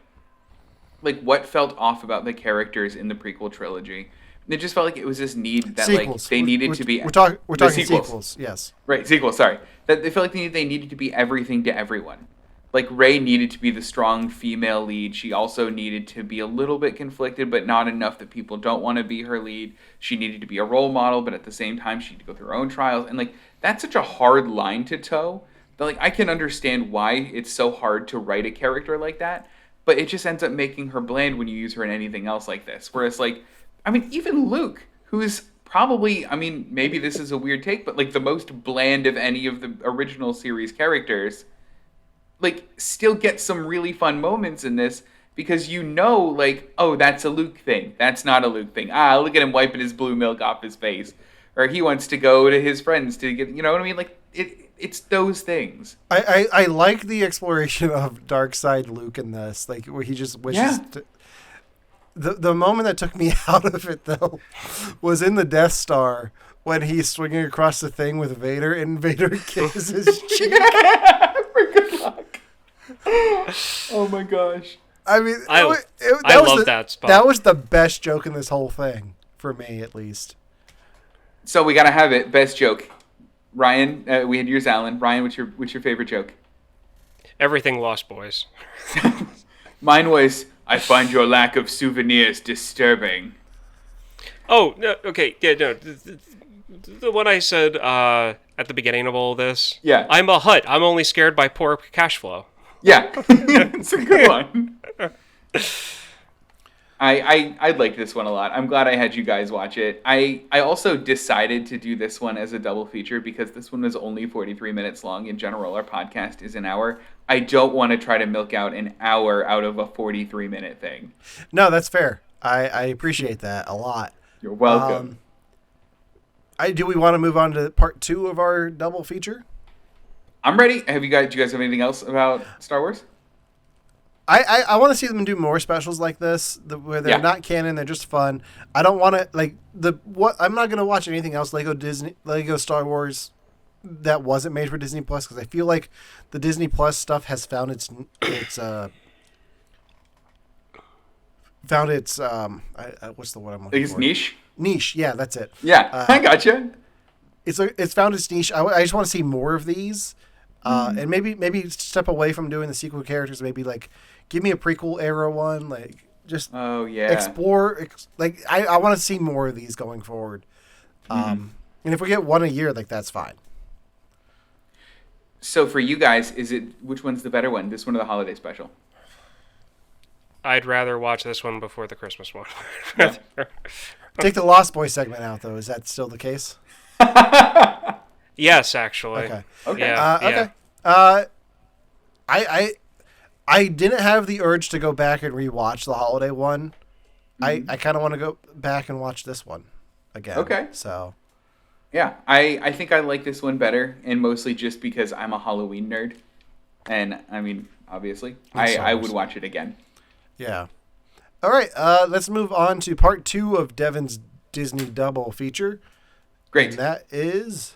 what felt off about the characters in the prequel trilogy. It just felt like it was this need that sequels. They needed to be. We're talking sequels. Yes. Right, sequels. Sorry, that they felt like they needed to be everything to everyone. Like Rey needed to be the strong female lead. She also needed to be a little bit conflicted, but not enough that people don't want to be her lead. She needed to be a role model, but at the same time, she had to go through her own trials. And that's such a hard line to toe. That I can understand why it's so hard to write a character like that. but it just ends up making her bland when you use her in anything else like this. Whereas, like, I mean, even Luke, who's probably, I mean, maybe this is a weird take, but like the most bland of any of the original series characters, like, still gets some really fun moments in this because you know, like, oh, that's a Luke thing. That's not a Luke thing. Ah, look at him wiping his blue milk off his face. Or he wants to go to his friends to get, you know what I mean? Like, it's those things. I like the exploration of dark side Luke in this, like where he just wishes to, the moment that took me out of it though was in the Death Star when he's swinging across the thing with Vader and Vader kisses his cheek. For good luck. Oh my gosh. I mean, I love that spot. That was the best joke in this whole thing for me, at least. So we gotta have it. Best joke. Ryan, we had yours, Alan. Ryan, what's your favorite joke? Everything Lost Boys. Mine was, I find your lack of souvenirs disturbing. Oh, no, okay, yeah, no. The one I said at the beginning of all this. Yeah. I'm a Hutt. I'm only scared by poor cash flow. Yeah. It's a good one. I liked this one a lot. I'm glad I had you guys watch it. I also decided to do this one as a double feature because this one was only 43 minutes long. In general, our podcast is an hour. I don't want to try to milk out an hour out of a 43-minute thing. No, that's fair. I appreciate that a lot. You're welcome. Do we want to move on to part 2 of our double feature? I'm ready. Do you guys have anything else about Star Wars? I want to see them do more specials like this, where they're not canon, they're just fun. I don't want to I'm not gonna watch anything else Lego Star Wars that wasn't made for Disney Plus because I feel like the Disney Plus stuff has found its what's the word I'm looking for? Niche. Niche, yeah, that's it. Yeah, I gotcha. It's found its niche. I just want to see more of these, and maybe step away from doing the sequel characters. Maybe like give me a prequel era one. Like just explore. I want to see more of these going forward. And if we get one a year, like that's fine. So for you guys, which one's the better one? This one or the holiday special? I'd rather watch this one before the Christmas one. Take the Lost Boy segment out, though. Is that still the case? Yes, actually. Okay. Yeah. I didn't have the urge to go back and rewatch the holiday one. I kind of want to go back and watch this one again. Okay. So. Yeah, I think I like this one better, and mostly just because I'm a Halloween nerd, and I mean, obviously, I would watch it again. Yeah. All right, let's move on to part 2 of Devon's Disney double feature. Great. And that is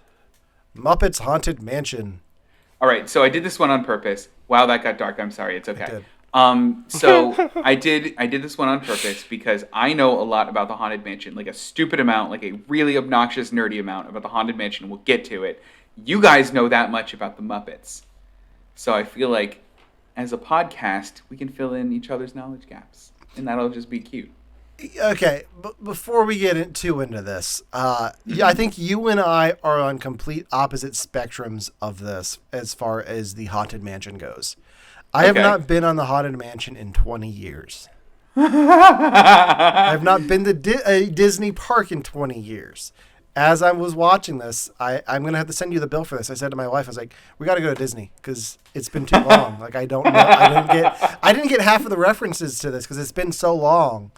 Muppets Haunted Mansion. All right, so I did this one on purpose. Wow, that got dark. I'm sorry. It's okay. It did. So I did this one on purpose because I know a lot about the Haunted Mansion, like a stupid amount, like a really obnoxious, nerdy amount about the Haunted Mansion. We'll get to it. You guys know that much about the Muppets. So I feel like as a podcast, we can fill in each other's knowledge gaps, and that'll just be cute. Okay, but before we get into this, I think you and I are on complete opposite spectrums of this as far as the Haunted Mansion goes. I have not been on the Haunted Mansion in 20 years. I have not been to a Disney park in 20 years. As I was watching this, I'm going to have to send you the bill for this. I said to my wife, I was like, we got to go to Disney because it's been too long. Like, I don't know. I didn't get half of the references to this because it's been so long.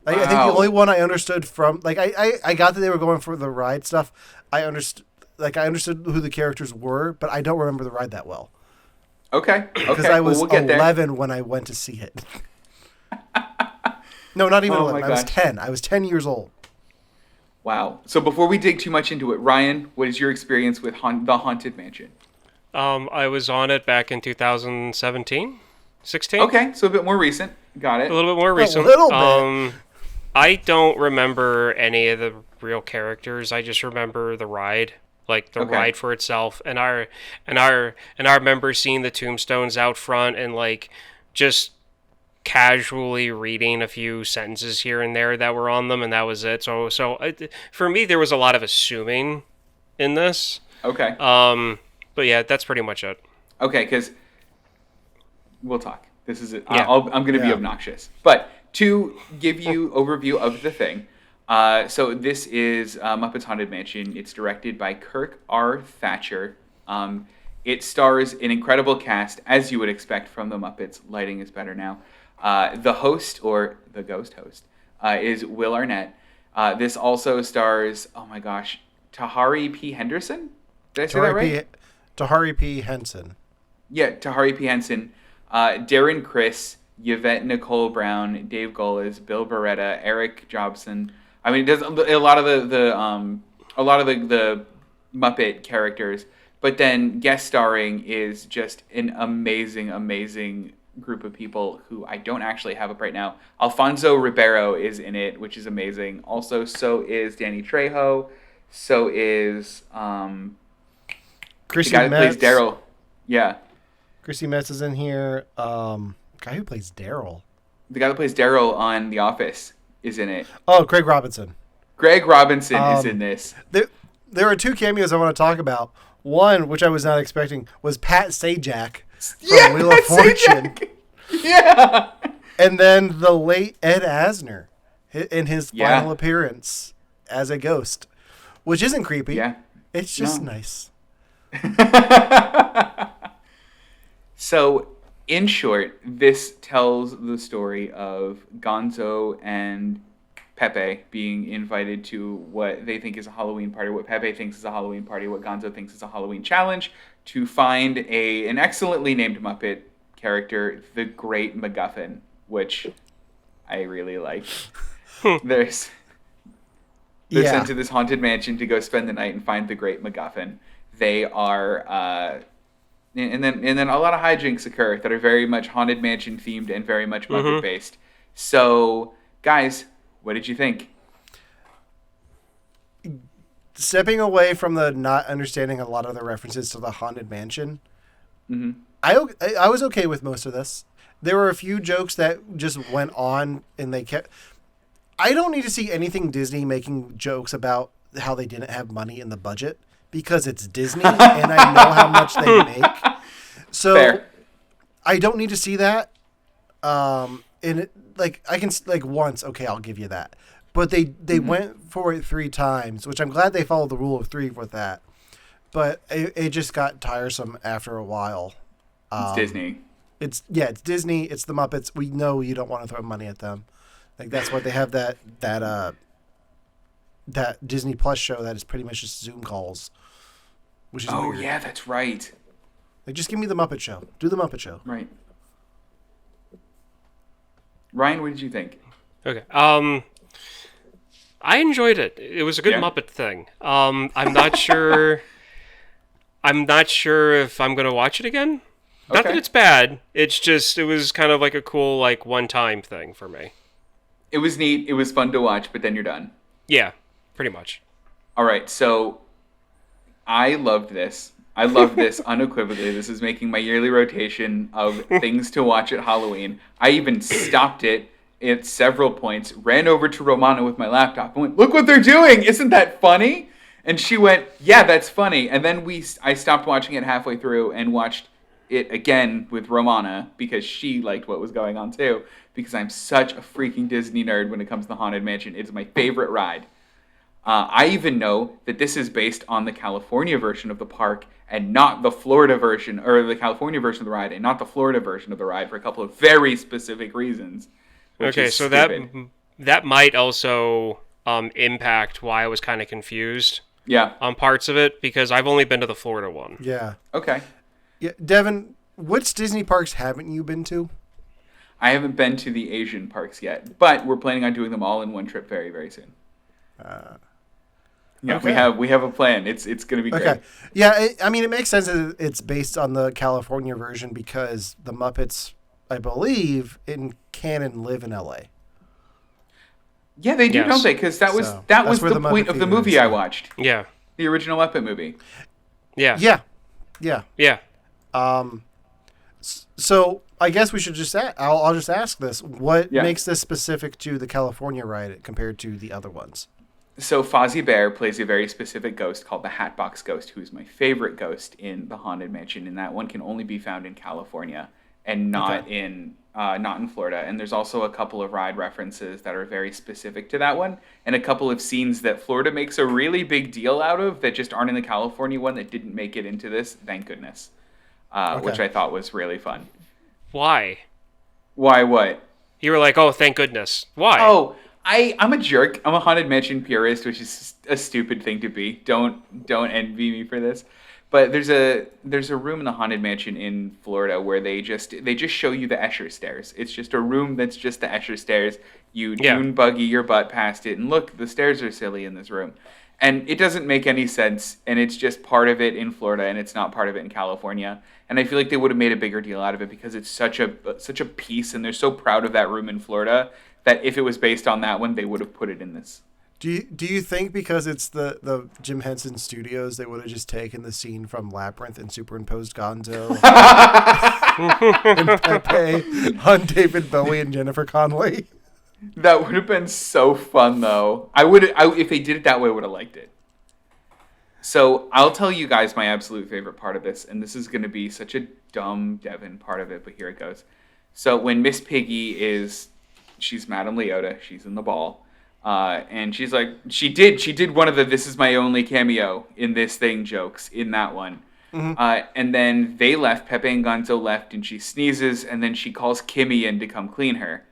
Like, wow. I think the only one I understood from, like, I got that they were going for the ride stuff. I understood who the characters were, but I don't remember the ride that well. Okay. Because I was 11 when I went to see it. No, not even 11. I was 10. I was 10 years old. Wow. So before we dig too much into it, Ryan, what is your experience with the Haunted Mansion? I was on it back in 2017, 16. Okay, so a bit more recent. Got it. A little bit more recent. A little bit. I don't remember any of the real characters. I just remember the ride, like the ride for itself, and I remember seeing the tombstones out front and like just casually reading a few sentences here and there that were on them, and that was it. So for me, there was a lot of assuming in this. Okay. But yeah, that's pretty much it. Okay, because we'll talk. This is it. Yeah. I'm going to be obnoxious. But to give you overview of the thing, so this is Muppets Haunted Mansion. It's directed by Kirk R. Thatcher. It stars an incredible cast, as you would expect from the Muppets. Lighting is better now. The host, or the ghost host, is Will Arnett. This also stars, oh my gosh, Tahari P. Henderson? Did I say that right? Tahari P. Henson. Yeah, Tahari P. Henson. Darren Criss, Yvette Nicole Brown, Dave Goles, Bill Beretta, Eric Jobson. I mean, there's a lot of the Muppet characters, but then guest starring is just an amazing group of people who I don't actually have up right now. Alfonso Ribeiro is in it, which is amazing. Also, so is Danny Trejo. So is Chrissy the guy who plays Metz. Daryl. Yeah. Chrissy Metz is in here. Guy who plays Daryl. The guy that plays Daryl on The Office is in it. Oh, Craig Robinson. Greg Robinson is in this. There are two cameos I want to talk about. One, which I was not expecting, was Pat Sajak from Wheel of Fortune. Yeah. And then the late Ed Asner in his final appearance as a ghost, which isn't creepy. Yeah. It's just nice. So, in short, this tells the story of Gonzo and Pepe being invited to what they think is a Halloween party, what Pepe thinks is a Halloween party, what Gonzo thinks is a Halloween challenge, to find an excellently named Muppet character, the Great MacGuffin, which I really like. They're sent to this haunted mansion to go spend the night and find the Great MacGuffin. They are... And then a lot of hijinks occur that are very much Haunted Mansion themed and very much Muppet based. So, guys, what did you think? Stepping away from the not understanding a lot of the references to the Haunted Mansion, I was okay with most of this. There were a few jokes that just went on and they kept... I don't need to see anything Disney making jokes about how they didn't have money in the budget, because it's Disney and I know how much they make. So Fair. I don't need to see that. And it, I can once, okay, I'll give you that. But they went for it 3 times, which I'm glad they followed the rule of 3 with that. But it just got tiresome after a while. It's Disney. It's Disney. It's the Muppets. We know you don't want to throw money at them. That's why they have that Disney Plus show that is pretty much just Zoom calls, which is weird. Yeah, that's right. Just give me the Muppet Show. Do the Muppet Show. Right. Ryan, what did you think? Okay. I enjoyed it. It was a good Muppet thing. I'm not sure. I'm not sure if I'm gonna watch it again. Not that it's bad. It's just it was kind of like a cool one-time thing for me. It was neat. It was fun to watch, but then you're done. Yeah, pretty much. All right, so I loved this. I love this unequivocally. This is making my yearly rotation of things to watch at Halloween. I even stopped it at several points, ran over to Romana with my laptop and went, "Look what they're doing! Isn't that funny?" And she went, "Yeah, that's funny." And then I stopped watching it halfway through and watched it again with Romana because she liked what was going on too, because I'm such a freaking Disney nerd when it comes to the Haunted Mansion. It's my favorite ride. I even know that this is based on the California version of the park and not the Florida version, or the California version of the ride and not the Florida version of the ride, for a couple of very specific reasons. Okay, so stupid. that might also impact why I was kind of confused. Yeah. On parts of it, because I've only been to the Florida one. Yeah. Okay. Yeah, Devin, which Disney parks haven't you been to? I haven't been to the Asian parks yet, but we're planning on doing them all in one trip very, very soon. Okay. we have a plan. It's going to be great. Okay. Yeah, it makes sense that it's based on the California version because the Muppets, I believe, in canon live in LA. Yeah, they do, don't they? Because that was the point of the movie I watched. Yeah. The original Muppet movie. Yeah. Yeah. So I guess we should just I'll just ask this: what makes this specific to the California ride compared to the other ones? So Fozzie Bear plays a very specific ghost called the Hatbox Ghost, who is my favorite ghost in the Haunted Mansion, and that one can only be found in California. and not in Florida. And there's also a couple of ride references that are very specific to that one, and a couple of scenes that Florida makes a really big deal out of that just aren't in the California one that didn't make it into this. Thank goodness, which I thought was really fun. Why? Why what? You were like, oh, thank goodness. Why? Oh, I'm a jerk. I'm a Haunted Mansion purist, which is a stupid thing to be. Don't envy me for this. But there's a room in the Haunted Mansion in Florida where they just show you the Escher stairs. It's just a room that's just the Escher stairs. You dune buggy your butt past it, and look, the stairs are silly in this room. And it doesn't make any sense, and it's just part of it in Florida, and it's not part of it in California. And I feel like they would have made a bigger deal out of it because it's such a piece, and they're so proud of that room in Florida that if it was based on that one, they would have put it in this. Do you think because it's the Jim Henson Studios, they would have just taken the scene from Labyrinth and superimposed Gonzo and Pepe on David Bowie and Jennifer Connelly? That would have been so fun, though. If they did it that way, I would have liked it. So I'll tell you guys my absolute favorite part of this, and this is going to be such a dumb Devon part of it, but here it goes. So when Miss Piggy she's Madame Leota, she's in the ball. And she's like, she did one of the "this is my only cameo in this thing" jokes in that one. Mm-hmm. And then they left, Pepe and Gonzo left, and she sneezes, and then she calls Kimmy in to come clean her.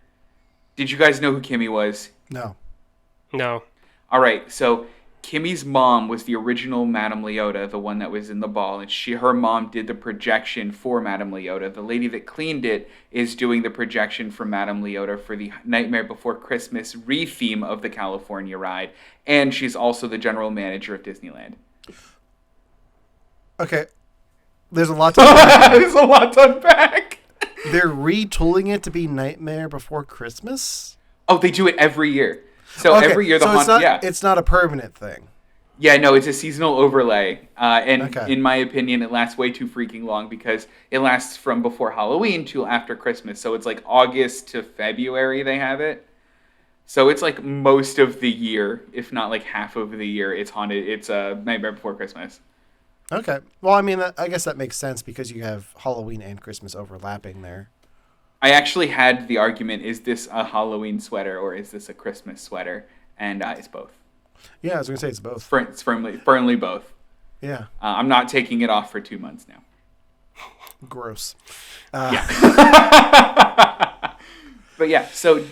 Did you guys know who Kimmy was? No. All right, so Kimmy's mom was the original Madame Leota, the one that was in the ball, and her mom did the projection for Madame Leota. The lady that cleaned it is doing the projection for Madame Leota for the Nightmare Before Christmas re-theme of the California ride, and she's also the general manager of Disneyland. Okay, there's a lot to unpack. There's a lot to unpack. They're retooling it to be Nightmare Before Christmas? Oh, they do it every year. So every year it's not a permanent thing. Yeah, no, it's a seasonal overlay. In my opinion, it lasts way too freaking long because it lasts from before Halloween till after Christmas. So it's like August to February they have it. So it's like most of the year, if not like half of the year, it's haunted. It's Nightmare Before Christmas. Okay. Well, I mean, I guess that makes sense because you have Halloween and Christmas overlapping there. I actually had the argument, is this a Halloween sweater or is this a Christmas sweater? And it's both. Yeah, I was going to say it's both. It's firmly both. Yeah. I'm not taking it off for 2 months now. Gross. Yeah. But yeah, so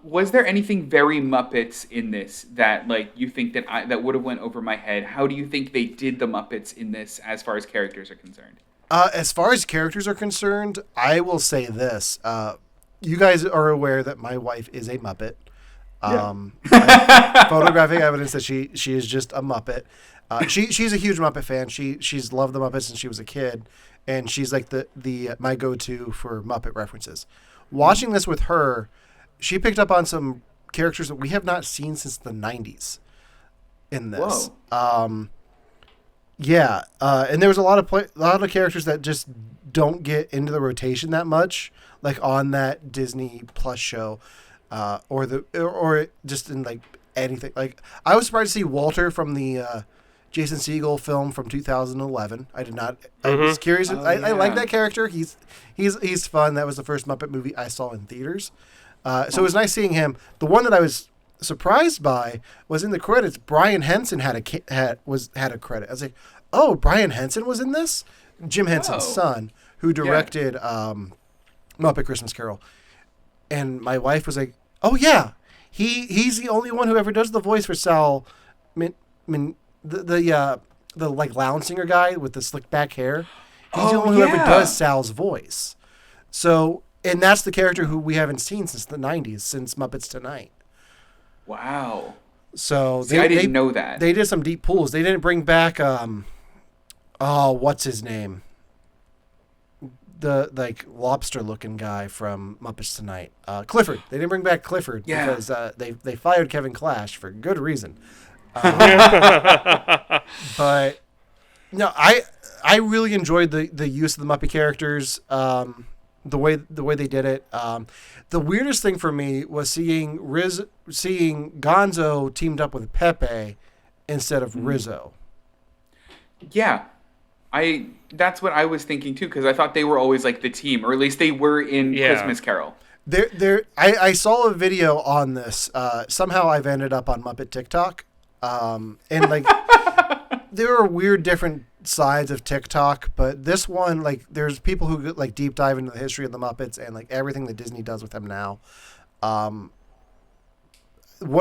was there anything very Muppets in this that like you think that would have went over my head? How do you think they did the Muppets in this as far as characters are concerned? As far as characters are concerned, I will say this. You guys are aware that my wife is a Muppet. Photographic evidence that she is just a Muppet. She's a huge Muppet fan. She's loved the Muppets since she was a kid, and she's like the my go-to for Muppet references. Watching this with her, she picked up on some characters that we have not seen since the 90s in this. Whoa. Yeah, and there was a lot of characters that just don't get into the rotation that much, like on that Disney Plus show, or just in like anything. Like I was surprised to see Walter from the Jason Segel film from 2011. I did not. Mm-hmm. I was curious. I like that character. He's fun. That was the first Muppet movie I saw in theaters. So it was nice seeing him. The one that I was surprised by was in the credits. Brian Henson had a credit. I was like, oh, Brian Henson was in this? Jim Henson's son, who directed Muppet Christmas Carol. And my wife was like, oh yeah, he's the only one who ever does the voice for Sal. The like lounge singer guy with the slick back hair. He's the only one who ever does Sal's voice. So, and that's the character who we haven't seen since the 90s, since Muppets Tonight. Wow. So I didn't know that. They did some deep pulls. They didn't bring back what's his name? The like lobster looking guy from Muppets Tonight. Clifford. They didn't bring back Clifford because they fired Kevin Clash for good reason. But no, I really enjoyed the use of the Muppet characters. The way they did it. The weirdest thing for me was seeing Gonzo teamed up with Pepe instead of Rizzo. Yeah, That's what I was thinking too, because I thought they were always like the team, or at least they were in Christmas Carol. I saw a video on this. Somehow I've ended up on Muppet TikTok, and like there are weird different sides of TikTok, but this one, like, there's people who like deep dive into the history of the Muppets and like everything that Disney does with them now. One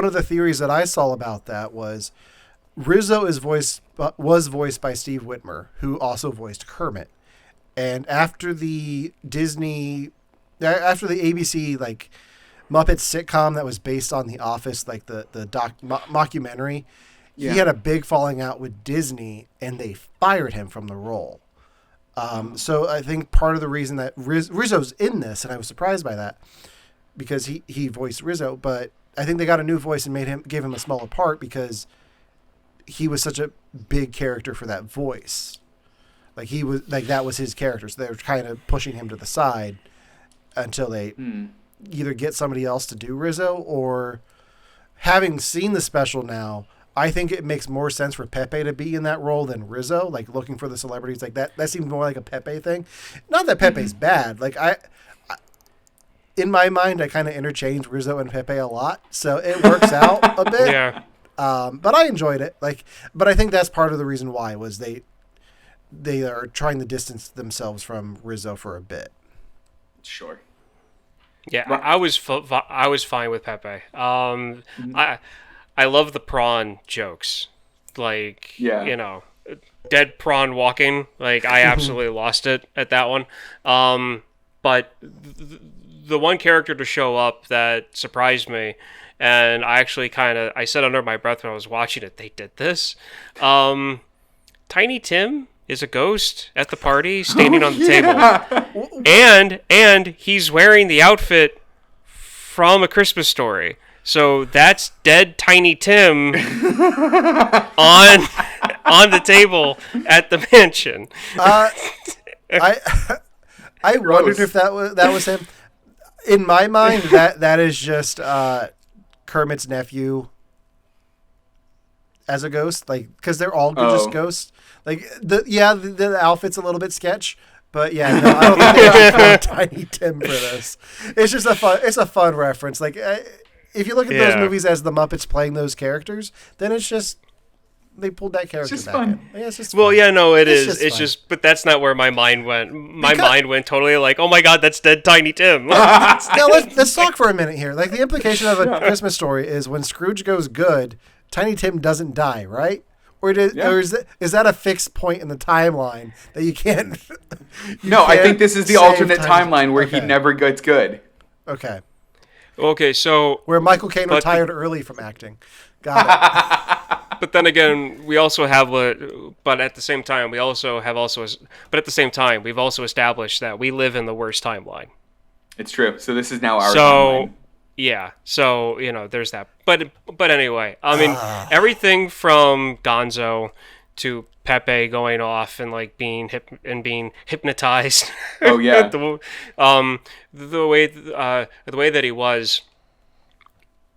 of the theories that I saw about that was Rizzo was voiced by Steve Whitmer, who also voiced Kermit. And after the ABC like Muppets sitcom that was based on The Office, like the mockumentary, he had a big falling out with Disney, and they fired him from the role. So I think part of the reason that Rizzo's in this, and I was surprised by that, because he voiced Rizzo, but I think they got a new voice and gave him a smaller part because he was such a big character for that voice. Like he was like that was his character, so they were kind of pushing him to the side until they either get somebody else to do Rizzo, or having seen the special now, I think it makes more sense for Pepe to be in that role than Rizzo, like looking for the celebrities like that. That seems more like a Pepe thing. Not that Pepe's bad. Like I in my mind, I kind of interchange Rizzo and Pepe a lot, so it works out a bit. Yeah. But I enjoyed it. But I think that's part of the reason why was they are trying to distance themselves from Rizzo for a bit. Sure. Yeah, I was fine with Pepe. I love the prawn jokes, like you know, dead prawn walking. Like I absolutely lost it at that one. But the one character to show up that surprised me, and I actually I said under my breath when I was watching it, they did this. Tiny Tim is a ghost at the party standing on the table. And he's wearing the outfit from A Christmas Story. So that's dead Tiny Tim on the table at the mansion. I wondered if that was him. In my mind, that is just Kermit's nephew as a ghost, like because they're all just ghosts. Like the outfit's a little bit sketch, but yeah, no, I don't think they actually called Tiny Tim for this. It's just a fun reference. Like if you look at those movies as the Muppets playing those characters, then it's just they pulled that character back in. Yeah, it's just fun. Yeah, no, it's just, but that's not where my mind went. My mind went totally like, oh my god, that's dead Tiny Tim. Now let's talk for a minute here. Like the implication of A Christmas Story is when Scrooge goes good, Tiny Tim doesn't die, right? Or is that a fixed point in the timeline that you can't? I think this is the alternate timeline where he never gets good. Okay. Okay, so where Michael Caine retired early from acting. Got it. But then again, we also have, but at the same time, we've also established that we live in the worst timeline. It's true. So this is now our timeline. Yeah. So, there's that. But anyway, I mean, everything from Gonzo to Pepe going off and like being hypnotized. Oh yeah. the way that he was.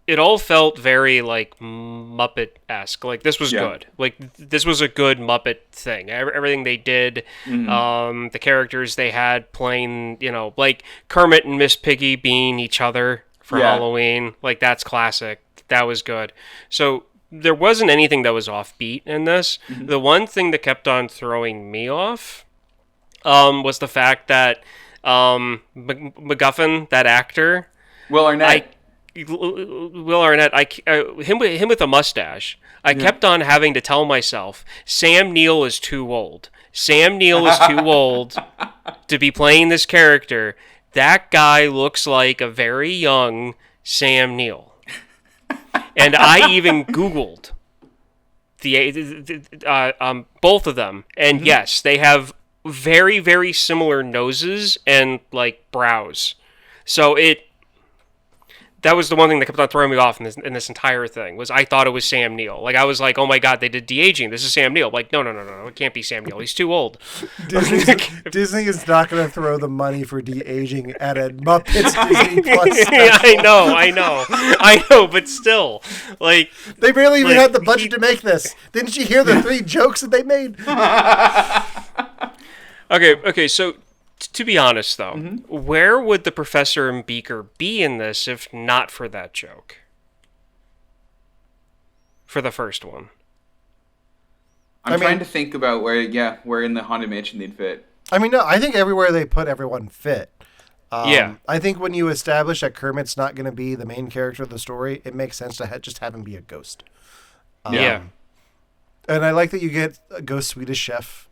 It all felt very like Muppet-esque. Like this was good. Like this was a good Muppet thing. Everything they did, the characters they had playing, like Kermit and Miss Piggy being each other for Halloween. Like that's classic. That was good. So there wasn't anything that was offbeat in this. Mm-hmm. The one thing that kept on throwing me off was the fact that MacGuffin, that actor, Will Arnett, him with a mustache. I kept on having to tell myself, Sam Neill is too old. Sam Neill is too old to be playing this character. That guy looks like a very young Sam Neill. And I even Googled both of them, and yes, they have very, very similar noses and like brows. So that was the one thing that kept on throwing me off in this entire thing, was I thought it was Sam Neill. Like, I was like, oh my god, they did de-aging. This is Sam Neill. Like, no, it can't be Sam Neill. He's too old. Disney is not going to throw the money for de-aging at a Muppets Disney Plus special. I know, but still. Like, they barely even had the budget to make this. Didn't you hear the 3 jokes that they made? Okay. So, to be honest, though, where would the Professor and Beaker be in this if not for that joke? For the first one. I'm trying to think about where in the Haunted Mansion they'd fit. I mean, no, I think everywhere they put everyone fit. Yeah. I think when you establish that Kermit's not going to be the main character of the story, it makes sense to just have him be a ghost. Yeah. And I like that you get a ghost Swedish chef.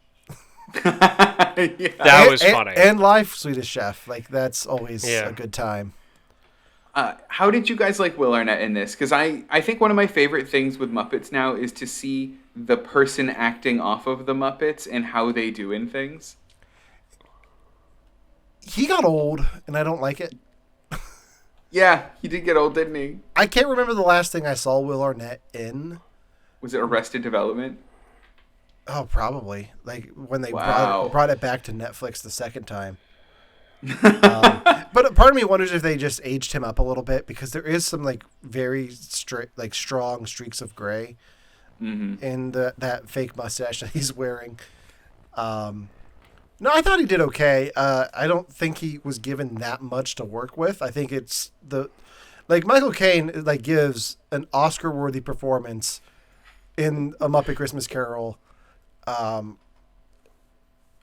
That was funny. And live Swedish chef. Like, that's always a good time. How did you guys like Will Arnett in this? Because I think one of my favorite things with Muppets now is to see the person acting off of the Muppets and how they do in things. He got old, and I don't like it. Yeah, he did get old, didn't he? I can't remember the last thing I saw Will Arnett in. Was it Arrested Development? Oh, probably. Like, when they Wow. brought it back to Netflix the second time. But part of me wonders if they just aged him up a little bit, because there is some, like, very strong streaks of gray in that fake mustache that he's wearing. No, I thought he did okay. I don't think he was given that much to work with. I think it's Michael Caine gives an Oscar-worthy performance in A Muppet Christmas Carol.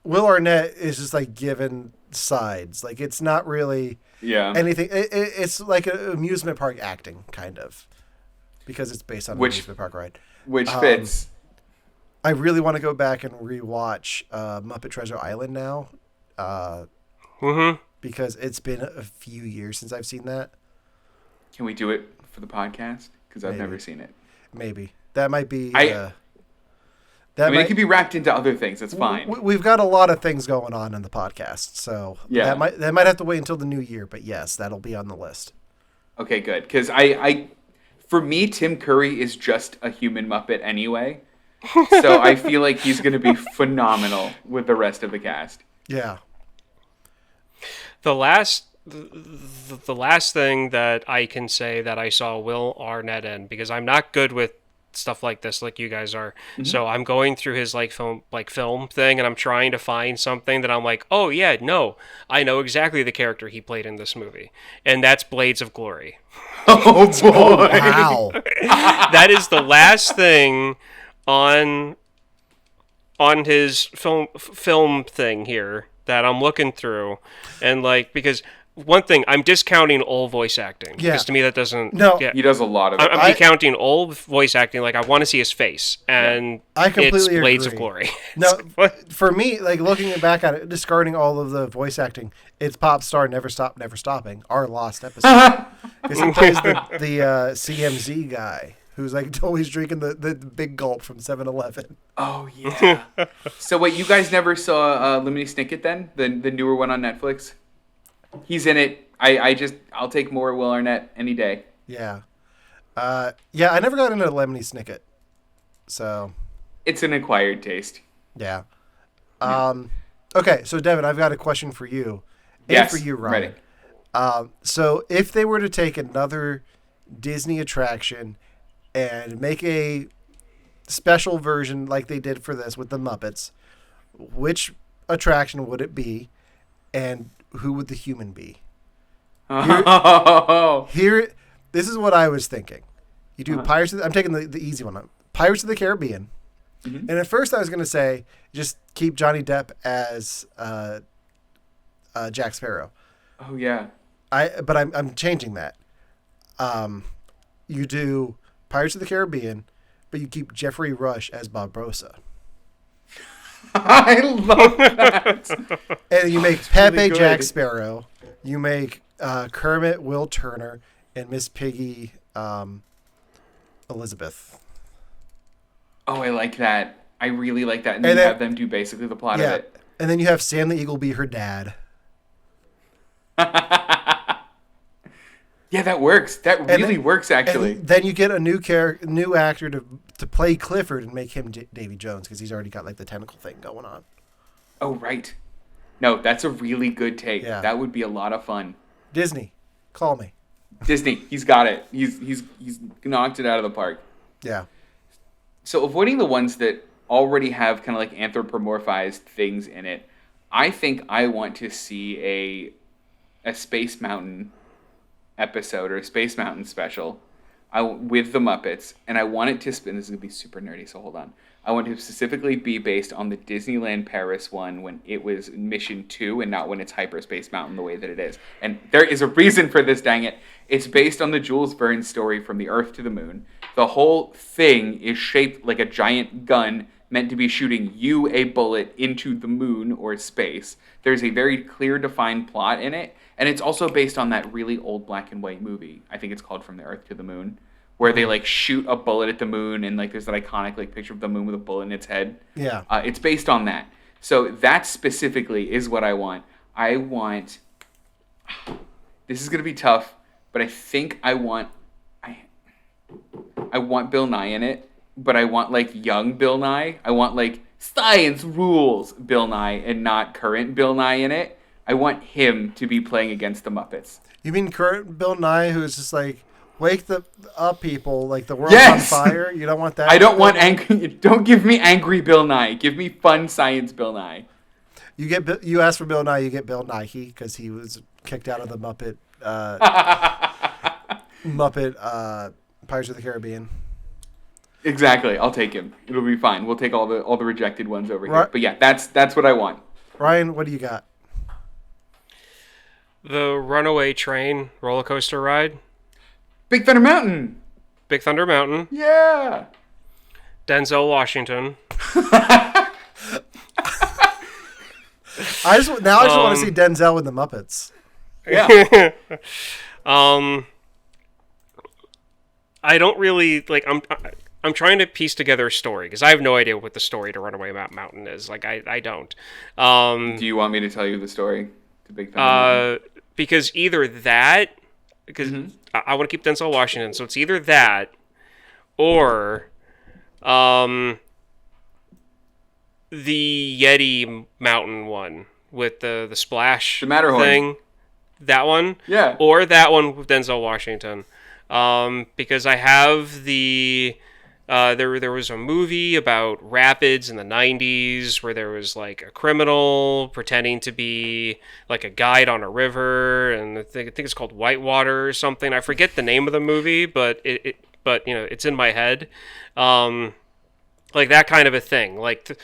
Will Arnett is just given sides. It's not really anything. It's like an amusement park acting kind of, because it's based on an amusement park ride, which fits. I really want to go back and rewatch Muppet Treasure Island now, because it's been a few years since I've seen that. Can we do it for the podcast? Because I've never seen it. Maybe that might be. It could be wrapped into other things. It's fine. We've got a lot of things going on in the podcast, so that might have to wait until the new year. But yes, that'll be on the list. Okay, good. Because for me, Tim Curry is just a human Muppet anyway. So I feel like he's going to be phenomenal with the rest of the cast. Yeah. The last thing that I can say that I saw Will Arnett in, because I'm not good with stuff like this like you guys are. So I'm going through his film thing, and I'm trying to find something that I'm like, oh yeah, no, I know exactly the character he played in this movie. And that's Blades of Glory. Oh boy. Wow. That is the last thing on his film thing here that I'm looking through, and because one thing, I'm discounting old voice acting, because to me that doesn't. No, he does a lot of it. I'm discounting old voice acting. I want to see his face, and I completely it's Blades agree. of Glory. No, for me, looking back at it, discarding all of the voice acting, it's Pop Star Never Stop Never Stopping, our lost episode, because he plays the CMZ guy who's always drinking the big gulp from 7-Eleven. Oh yeah. So wait, you guys never saw Lemony Snicket then? The newer one on Netflix? He's in it. I'll take more Will Arnett any day. Yeah. I never got into Lemony Snicket. So. It's an acquired taste. Yeah. Okay, so Devin, I've got a question for you. Yes, and for you, Ryan. ready. So if they were to take another Disney attraction and make a special version like they did for this with the Muppets, which attraction would it be, and who would the human be? Here, this is what I was thinking. You do Pirates. I'm taking the easy one. Pirates of the Caribbean. And at first I was going to say just keep Johnny Depp as Jack Sparrow. Oh yeah. But I'm changing that. You do Pirates of the Caribbean, but you keep Jeffrey Rush as Barbossa. I love that. And you make Pepe really Jack Sparrow. You make Kermit Will Turner, and Miss Piggy Elizabeth. Oh, I like that. I really like that. And then you have them do basically the plot of it. And then you have Sam the Eagle be her dad. Yeah, that works. That really works, actually. And then you get a new actor to play Clifford and make him Davy Jones, because he's already got the tentacle thing going on. Oh, right. No, that's a really good take. Yeah. That would be a lot of fun. Disney, call me. Disney, he's got it. He's knocked it out of the park. Yeah. So avoiding the ones that already have kind of anthropomorphized things in it, I think I want to see a Space Mountain episode or a Space Mountain special with the Muppets, and I want it to spin. This is gonna be super nerdy, so hold on. I want it to specifically be based on the Disneyland Paris one when it was Mission 2 and not when it's Hyperspace Mountain the way that it is. And there is a reason for this, dang it. It's based on the Jules Verne story From the Earth to the Moon. The whole thing is shaped like a giant gun meant to be shooting you a bullet into the moon or space. There's a very clear, defined plot in it, and it's also based on that really old black and white movie. I think it's called From the Earth to the Moon, where they like shoot a bullet at the moon, and like there's that iconic like picture of the moon with a bullet in its head. Yeah. It's based on that. So that specifically is what I want. I want. This is gonna be tough, but I think I want Bill Nye in it, but I want like young Bill Nye. I want like science rules Bill Nye and not current Bill Nye in it. I want him to be playing against the Muppets. You mean current Bill Nye, who's just like, wake up, people, like the world's Yes! on fire? You don't want that? I don't want angry. Don't give me angry Bill Nye. Give me fun science Bill Nye. You ask for Bill Nye, you get Bill Nighy because he was kicked out of the Muppet Pirates of the Caribbean. Exactly. I'll take him. It'll be fine. We'll take all the rejected ones over here. But yeah, that's what I want. Ryan, what do you got? The Runaway Train roller coaster ride. Big Thunder Mountain. Big Thunder Mountain. Yeah. Denzel Washington. I just want to see Denzel with the Muppets. Yeah. I don't really like. I'm trying to piece together a story because I have no idea what the story to Runaway Mountain is. Like I don't. Do you want me to tell you the story to Big Thunder Mountain? Because either that, because I want to keep Denzel Washington, so it's either that, or, the Yeti Mountain one with the splash the Matterhorn thing, that one, yeah, or that one with Denzel Washington, because I have the. There was a movie about rapids in the 90s where there was like a criminal pretending to be like a guide on a river, and I think it's called Whitewater or something. I forget the name of the movie, but but you know, it's in my head. Like that kind of a thing. Like the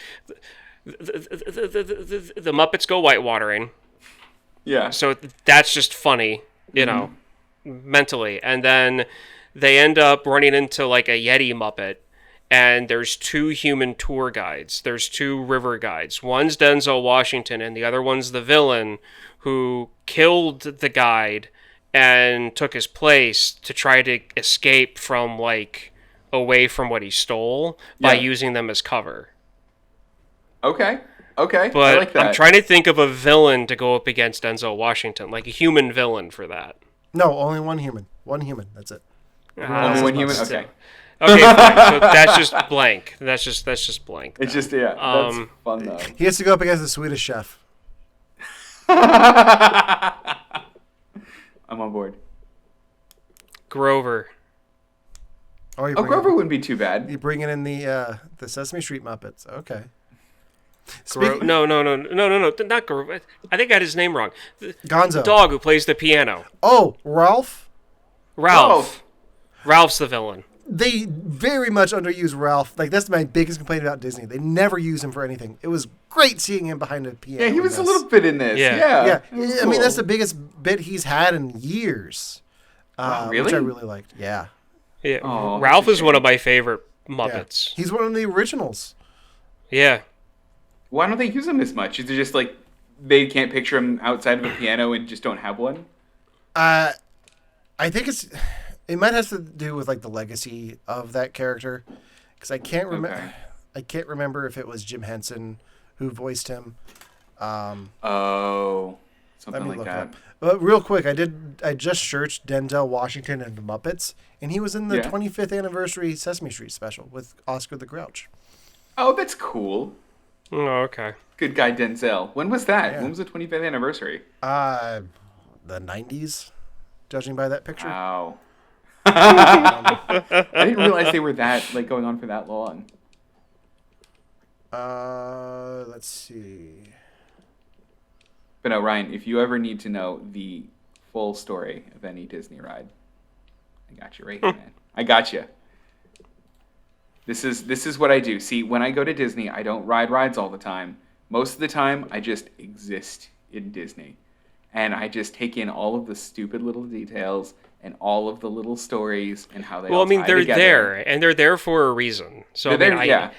Muppets go whitewatering. Yeah. So that's just funny, you know, mentally. And then they end up running into like a Yeti Muppet, and there's two human tour guides. There's two river guides. One's Denzel Washington, and the other one's the villain who killed the guide and took his place to try to escape from like away from what he stole by using them as cover. Okay. But I like that. I'm trying to think of a villain to go up against Denzel Washington, like a human villain for that. No, only one human. One human. That's it. Only one human. Okay. Okay, fine. So that's just blank. That's just blank. It's just that's fun though. He has to go up against the Swedish chef. I'm on board. Grover. Grover wouldn't be too bad. You bringing in the Sesame Street Muppets? Okay. No, not Grover. I think I got his name wrong. Gonzo. The dog who plays the piano. Oh, Ralph. Ralph's the villain. They very much underuse Ralph. Like, that's my biggest complaint about Disney. They never use him for anything. It was great seeing him behind a piano. Yeah, he was a little bit in this. Yeah. Cool. I mean, that's the biggest bit he's had in years. Really? Which I really liked. Yeah. Yeah. Ralph is one of my favorite Muppets. Yeah. He's one of the originals. Yeah. Why don't they use him as much? Is it just like they can't picture him outside of a piano and just don't have one? I think it might have to do with like the legacy of that character, because I can't remember. Okay. I can't remember if it was Jim Henson who voiced him. Something like that. But real quick, I just searched Denzel Washington and the Muppets, and he was in the 25th anniversary Sesame Street special with Oscar the Grouch. Oh, that's cool. Oh, okay. Good guy Denzel. When was that? Yeah. When was the 25th anniversary? The 90s, judging by that picture. Wow. I didn't realize they were going on for that long. Let's see. But no, Ryan, if you ever need to know the full story of any Disney ride, I got you right here, man. I got you. This is what I do. See, when I go to Disney, I don't ride rides all the time. Most of the time, I just exist in Disney. And I just take in all of the stupid little details and all of the little stories and how they all tie they're together. there, and they're there for a reason. So, I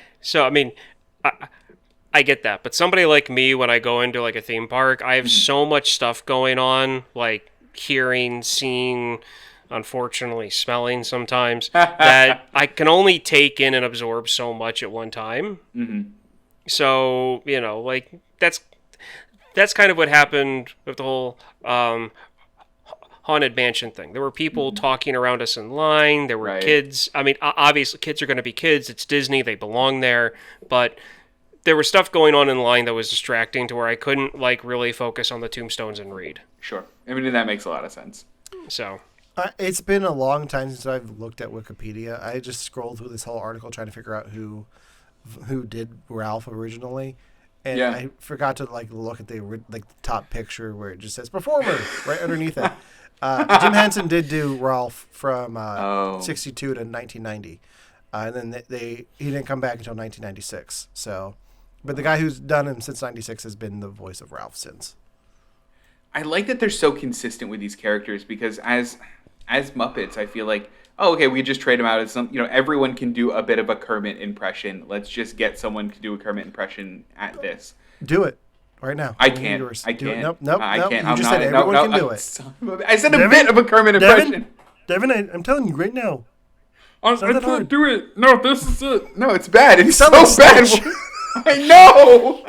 get that. But somebody like me, when I go into, like, a theme park, I have so much stuff going on, like hearing, seeing, unfortunately smelling sometimes, that I can only take in and absorb so much at one time. Mm-hmm. So, like, that's kind of what happened with the whole Haunted Mansion thing. There were people talking around us in line. There were kids. I mean, obviously, kids are going to be kids. It's Disney. They belong there. But there was stuff going on in line that was distracting to where I couldn't, like, really focus on the tombstones and read. Sure. I mean, that makes a lot of sense. So... it's been a long time since I've looked at Wikipedia. I just scrolled through this whole article trying to figure out who did Ralph originally, and I forgot to look at the top picture where it just says performer right underneath it. Jim Henson did do Ralph from 1962 to 1990, and then he didn't come back until 1996. So, but the guy who's done him since '96 has been the voice of Ralph since. I like that they're so consistent with these characters because as Muppets, I feel like, we just trade them out as everyone can do a bit of a Kermit impression. Let's just get someone to do a Kermit impression at this. Do it right now. I can't. I can't. Nope. I can't. You just said everyone can do it. I said a bit of a Kermit impression. Devin, I'm telling you right now. I can't do it. No, this is it. No, it's bad. It's so like bad. I know.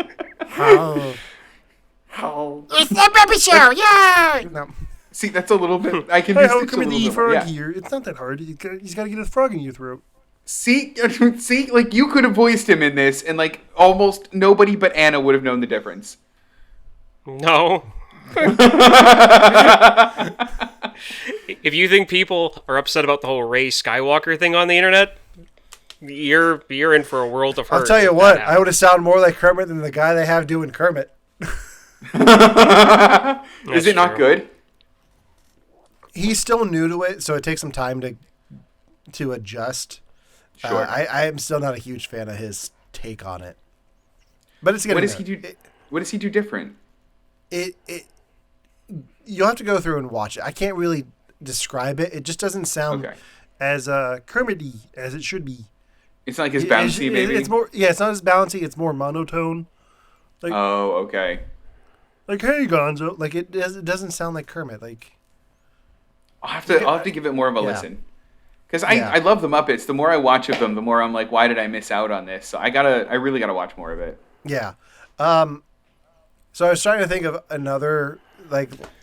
How? It's the Pepe show, yay! No. See, that's a little bit. I can. Hey, how come the frog here? It's not that hard. He's got to get his frog in your throat. See, like you could have voiced him in this, and like almost nobody but Anna would have known the difference. No. If you think people are upset about the whole Ray Skywalker thing on the internet, you're in for a world of hurt. I'll tell you what, I would have sounded more like Kermit than the guy they have doing Kermit. Is it not good? He's still new to it, so it takes some time to adjust. Sure. I am still not a huge fan of his take on it. But it's What does he do? What does he do different? You'll have to go through and watch it. I can't really describe it. It just doesn't sound as Kermit-y as it should be. It's not like his bouncy, maybe? It's more, it's not as bouncy. It's more monotone. Like, okay. Like, hey, Gonzo. Like, it doesn't sound like Kermit. Like, I'll have to give it more of a listen. Because I love the Muppets. The more I watch of them, the more I'm like, why did I miss out on this? So I really gotta watch more of it. Yeah. So I was trying to think of another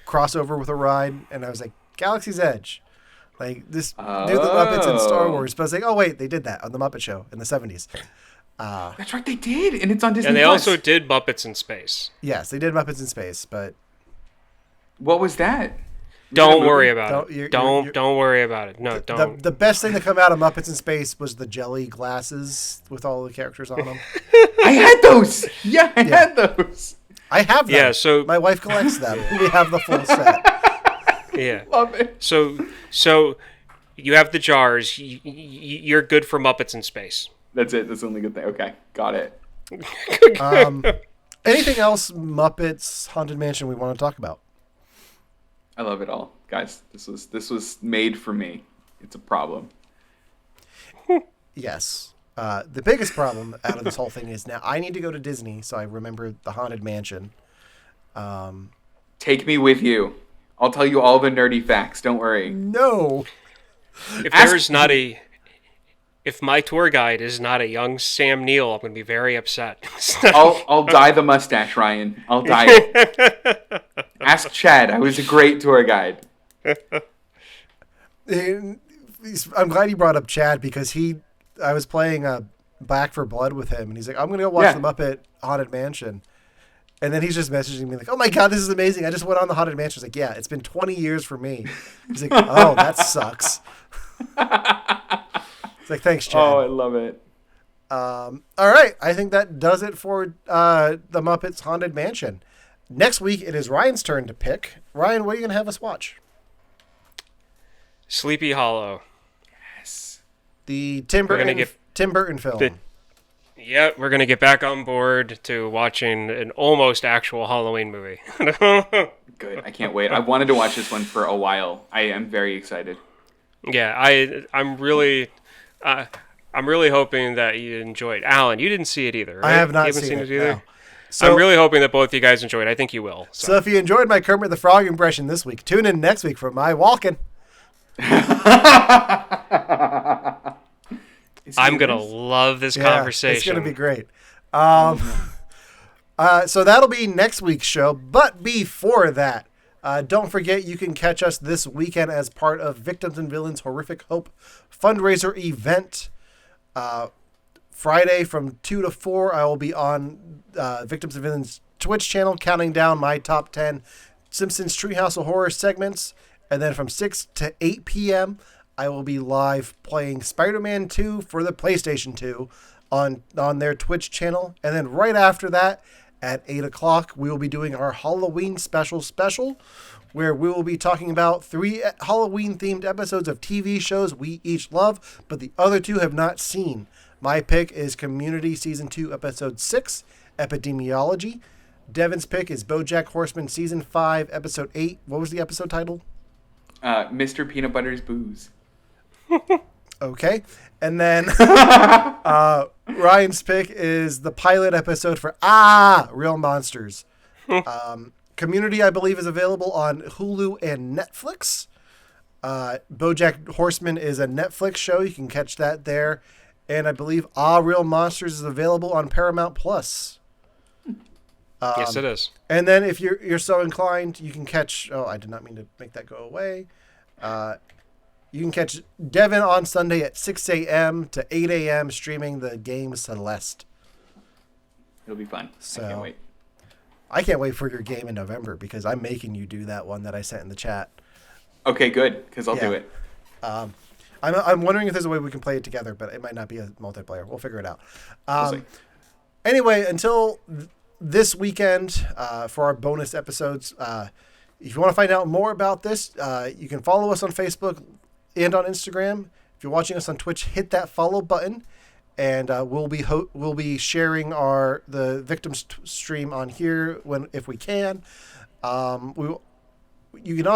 crossover with a ride, and I was like, Galaxy's Edge. Like this do the Muppets in Star Wars, but I was like, oh wait, they did that on the Muppet Show in the 70s. That's right, they did, and it's on Disney+. And they also did Muppets in Space. Yes, they did Muppets in Space, but what was that? Don't worry about it. Don't worry about it. No, don't. The best thing to come out of Muppets in Space was the jelly glasses with all the characters on them. I had those. Yeah, I had those. I have them. Yeah, so my wife collects them. We have the full set. Yeah. Love it. So you have the jars. You're good for Muppets in Space. That's it. That's the only good thing. Okay, got it. Anything else Muppets Haunted Mansion we want to talk about? I love it all, guys. This was made for me. It's a problem. Yes. The biggest problem out of this whole thing is now I need to go to Disney, so I remember the Haunted Mansion. Take me with you. I'll tell you all the nerdy facts. Don't worry. No. If my tour guide is not a young Sam Neill, I'm going to be very upset. I'll dye the mustache, Ryan. I'll dye it. Ask Chad. I was a great tour guide. I'm glad you brought up Chad because I was playing Back for Blood with him, and he's like, I'm going to go watch the Muppet Haunted Mansion. And then he's just messaging me like, oh my God, this is amazing. I just went on the Haunted Mansion. I was like, yeah, it's been 20 years for me. He's like, oh, that sucks. It's like, thanks, Chad. Oh, I love it. All right. I think that does it for the Muppets Haunted Mansion. Next week, it is Ryan's turn to pick. Ryan, what are you going to have us watch? Sleepy Hollow. Yes. The Tim Burton film. Yep, we're going to get back on board to watching an almost actual Halloween movie. Good. I can't wait. I wanted to watch this one for a while. I am very excited. Yeah, I'm really hoping that you enjoyed. Alan, you didn't see it either, right? I have not you haven't seen it either. No. So, I'm really hoping that both of you guys enjoyed it. I think you will. So if you enjoyed my Kermit the Frog impression this week, tune in next week for my walking. I'm going to love this conversation. It's going to be great. So that'll be next week's show. But before that, don't forget you can catch us this weekend as part of Victims and Villains Horrific Hope fundraiser event. Friday from 2 to 4, I will be on Victims and Villains Twitch channel counting down my top 10 Simpsons Treehouse of Horror segments. And then from 6 to 8 p.m., I will be live playing Spider-Man 2 for the PlayStation 2 on their Twitch channel. And then right after that, at 8 o'clock, we will be doing our Halloween special, where we will be talking about 3 Halloween-themed episodes of TV shows we each love, but the other 2 have not seen. My pick is Community Season 2, Episode 6, Epidemiology. Devon's pick is BoJack Horseman Season 5, Episode 8. What was the episode title? Mr. Peanut Butter's Booze. Okay. And then Ryan's pick is the pilot episode for Real Monsters. Community, I believe, is available on Hulu and Netflix. BoJack Horseman is a Netflix show. You can catch that there. And I believe Real Monsters is available on Paramount Plus. Yes, it is. And then if you're so inclined, you can catch... Oh, I did not mean to make that go away. You can catch Devon on Sunday at 6 a.m. to 8 a.m. streaming the game Celeste. It'll be fun. So, I can't wait. I can't wait for your game in November because I'm making you do that one that I sent in the chat. Okay, good, because I'll do it. I'm wondering if there's a way we can play it together, but it might not be a multiplayer. We'll figure it out. We'll see. Anyway, until this weekend for our bonus episodes, if you want to find out more about this, you can follow us on Facebook and on Instagram. If you're watching us on Twitch, hit that follow button, and we'll be sharing the victims stream on here if we can. You can also